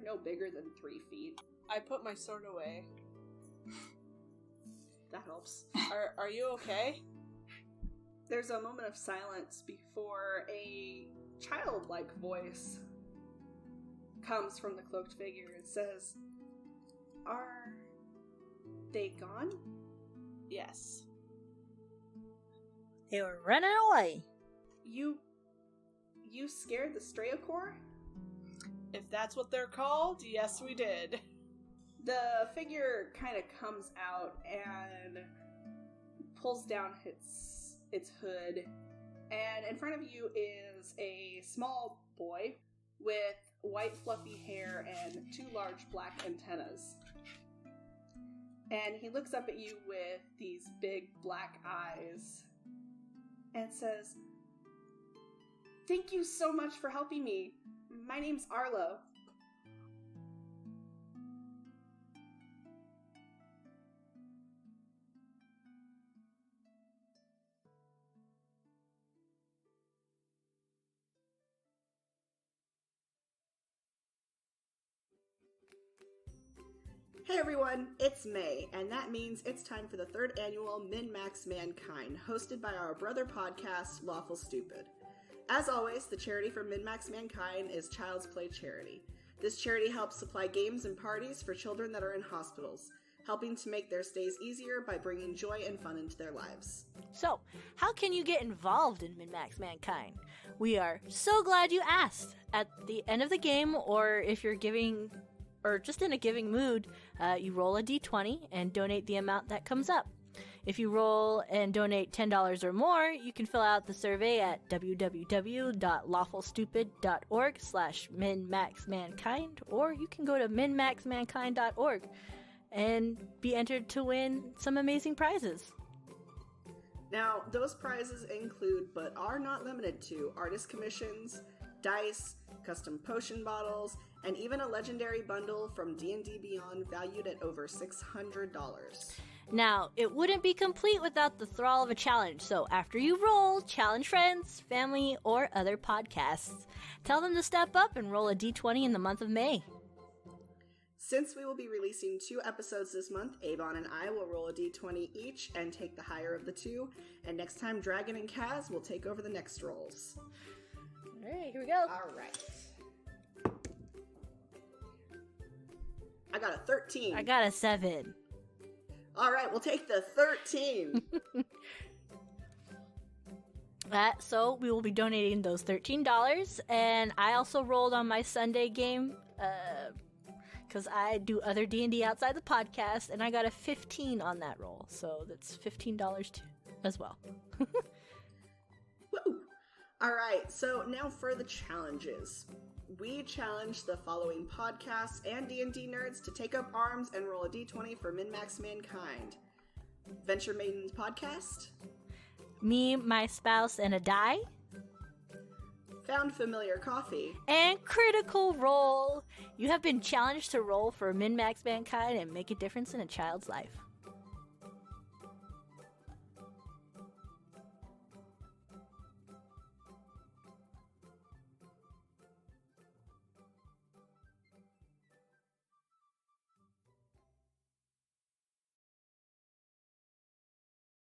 no bigger than 3 feet. I put my sword away. That helps. Are you okay? There's a moment of silence before a childlike voice comes from the cloaked figure and says, "Are they gone?" Yes. They were running away. You scared the Strayocore? If that's what they're called, yes we did. The figure kind of comes out and pulls down its hood, and in front of you is a small boy with white fluffy hair and 2 large black antennas. And he looks up at you with these big black eyes and says, "Thank you so much for helping me. My name's Arlo." Hey everyone, it's May, and that means it's time for the 3rd annual Min-Max Mankind, hosted by our brother podcast, Lawful Stupid. As always, the charity for Min-Max Mankind is Child's Play Charity. This charity helps supply games and parties for children that are in hospitals, helping to make their stays easier by bringing joy and fun into their lives. So, how can you get involved in Min-Max Mankind? We are so glad you asked. At the end of the game, or if you're giving, or just in a giving mood, you roll a d20 and donate the amount that comes up. If you roll and donate $10 or more, you can fill out the survey at www.lawfulstupid.org/minmaxmankind, or you can go to minmaxmankind.org and be entered to win some amazing prizes. Now, those prizes include, but are not limited to, artist commissions, dice, custom potion bottles, and even a legendary bundle from D&D Beyond valued at over $600. Now, it wouldn't be complete without the thrall of a challenge, so after you roll, challenge friends, family, or other podcasts. Tell them to step up and roll a d20 in the month of May. Since we will be releasing 2 episodes this month, Avon and I will roll a d20 each and take the higher of the 2, and next time Dragon and Kaz will take over the next rolls. Alright, here we go. Alright. I got a 13. I got a 7. Alright, we'll take the 13. So we will be donating those $13, and I also rolled on my Sunday game, because I do other D&D outside the podcast, and I got a 15 on that roll, so that's $15 too, as well. Woo! Alright, so now for the challenges. We challenge the following podcasts and D&D nerds to take up arms and roll a d20 for Min-Max Mankind. Venture Maidens Podcast. Me, my spouse, and a die. Found Familiar Coffee. And Critical Role. You have been challenged to roll for Min-Max Mankind and make a difference in a child's life.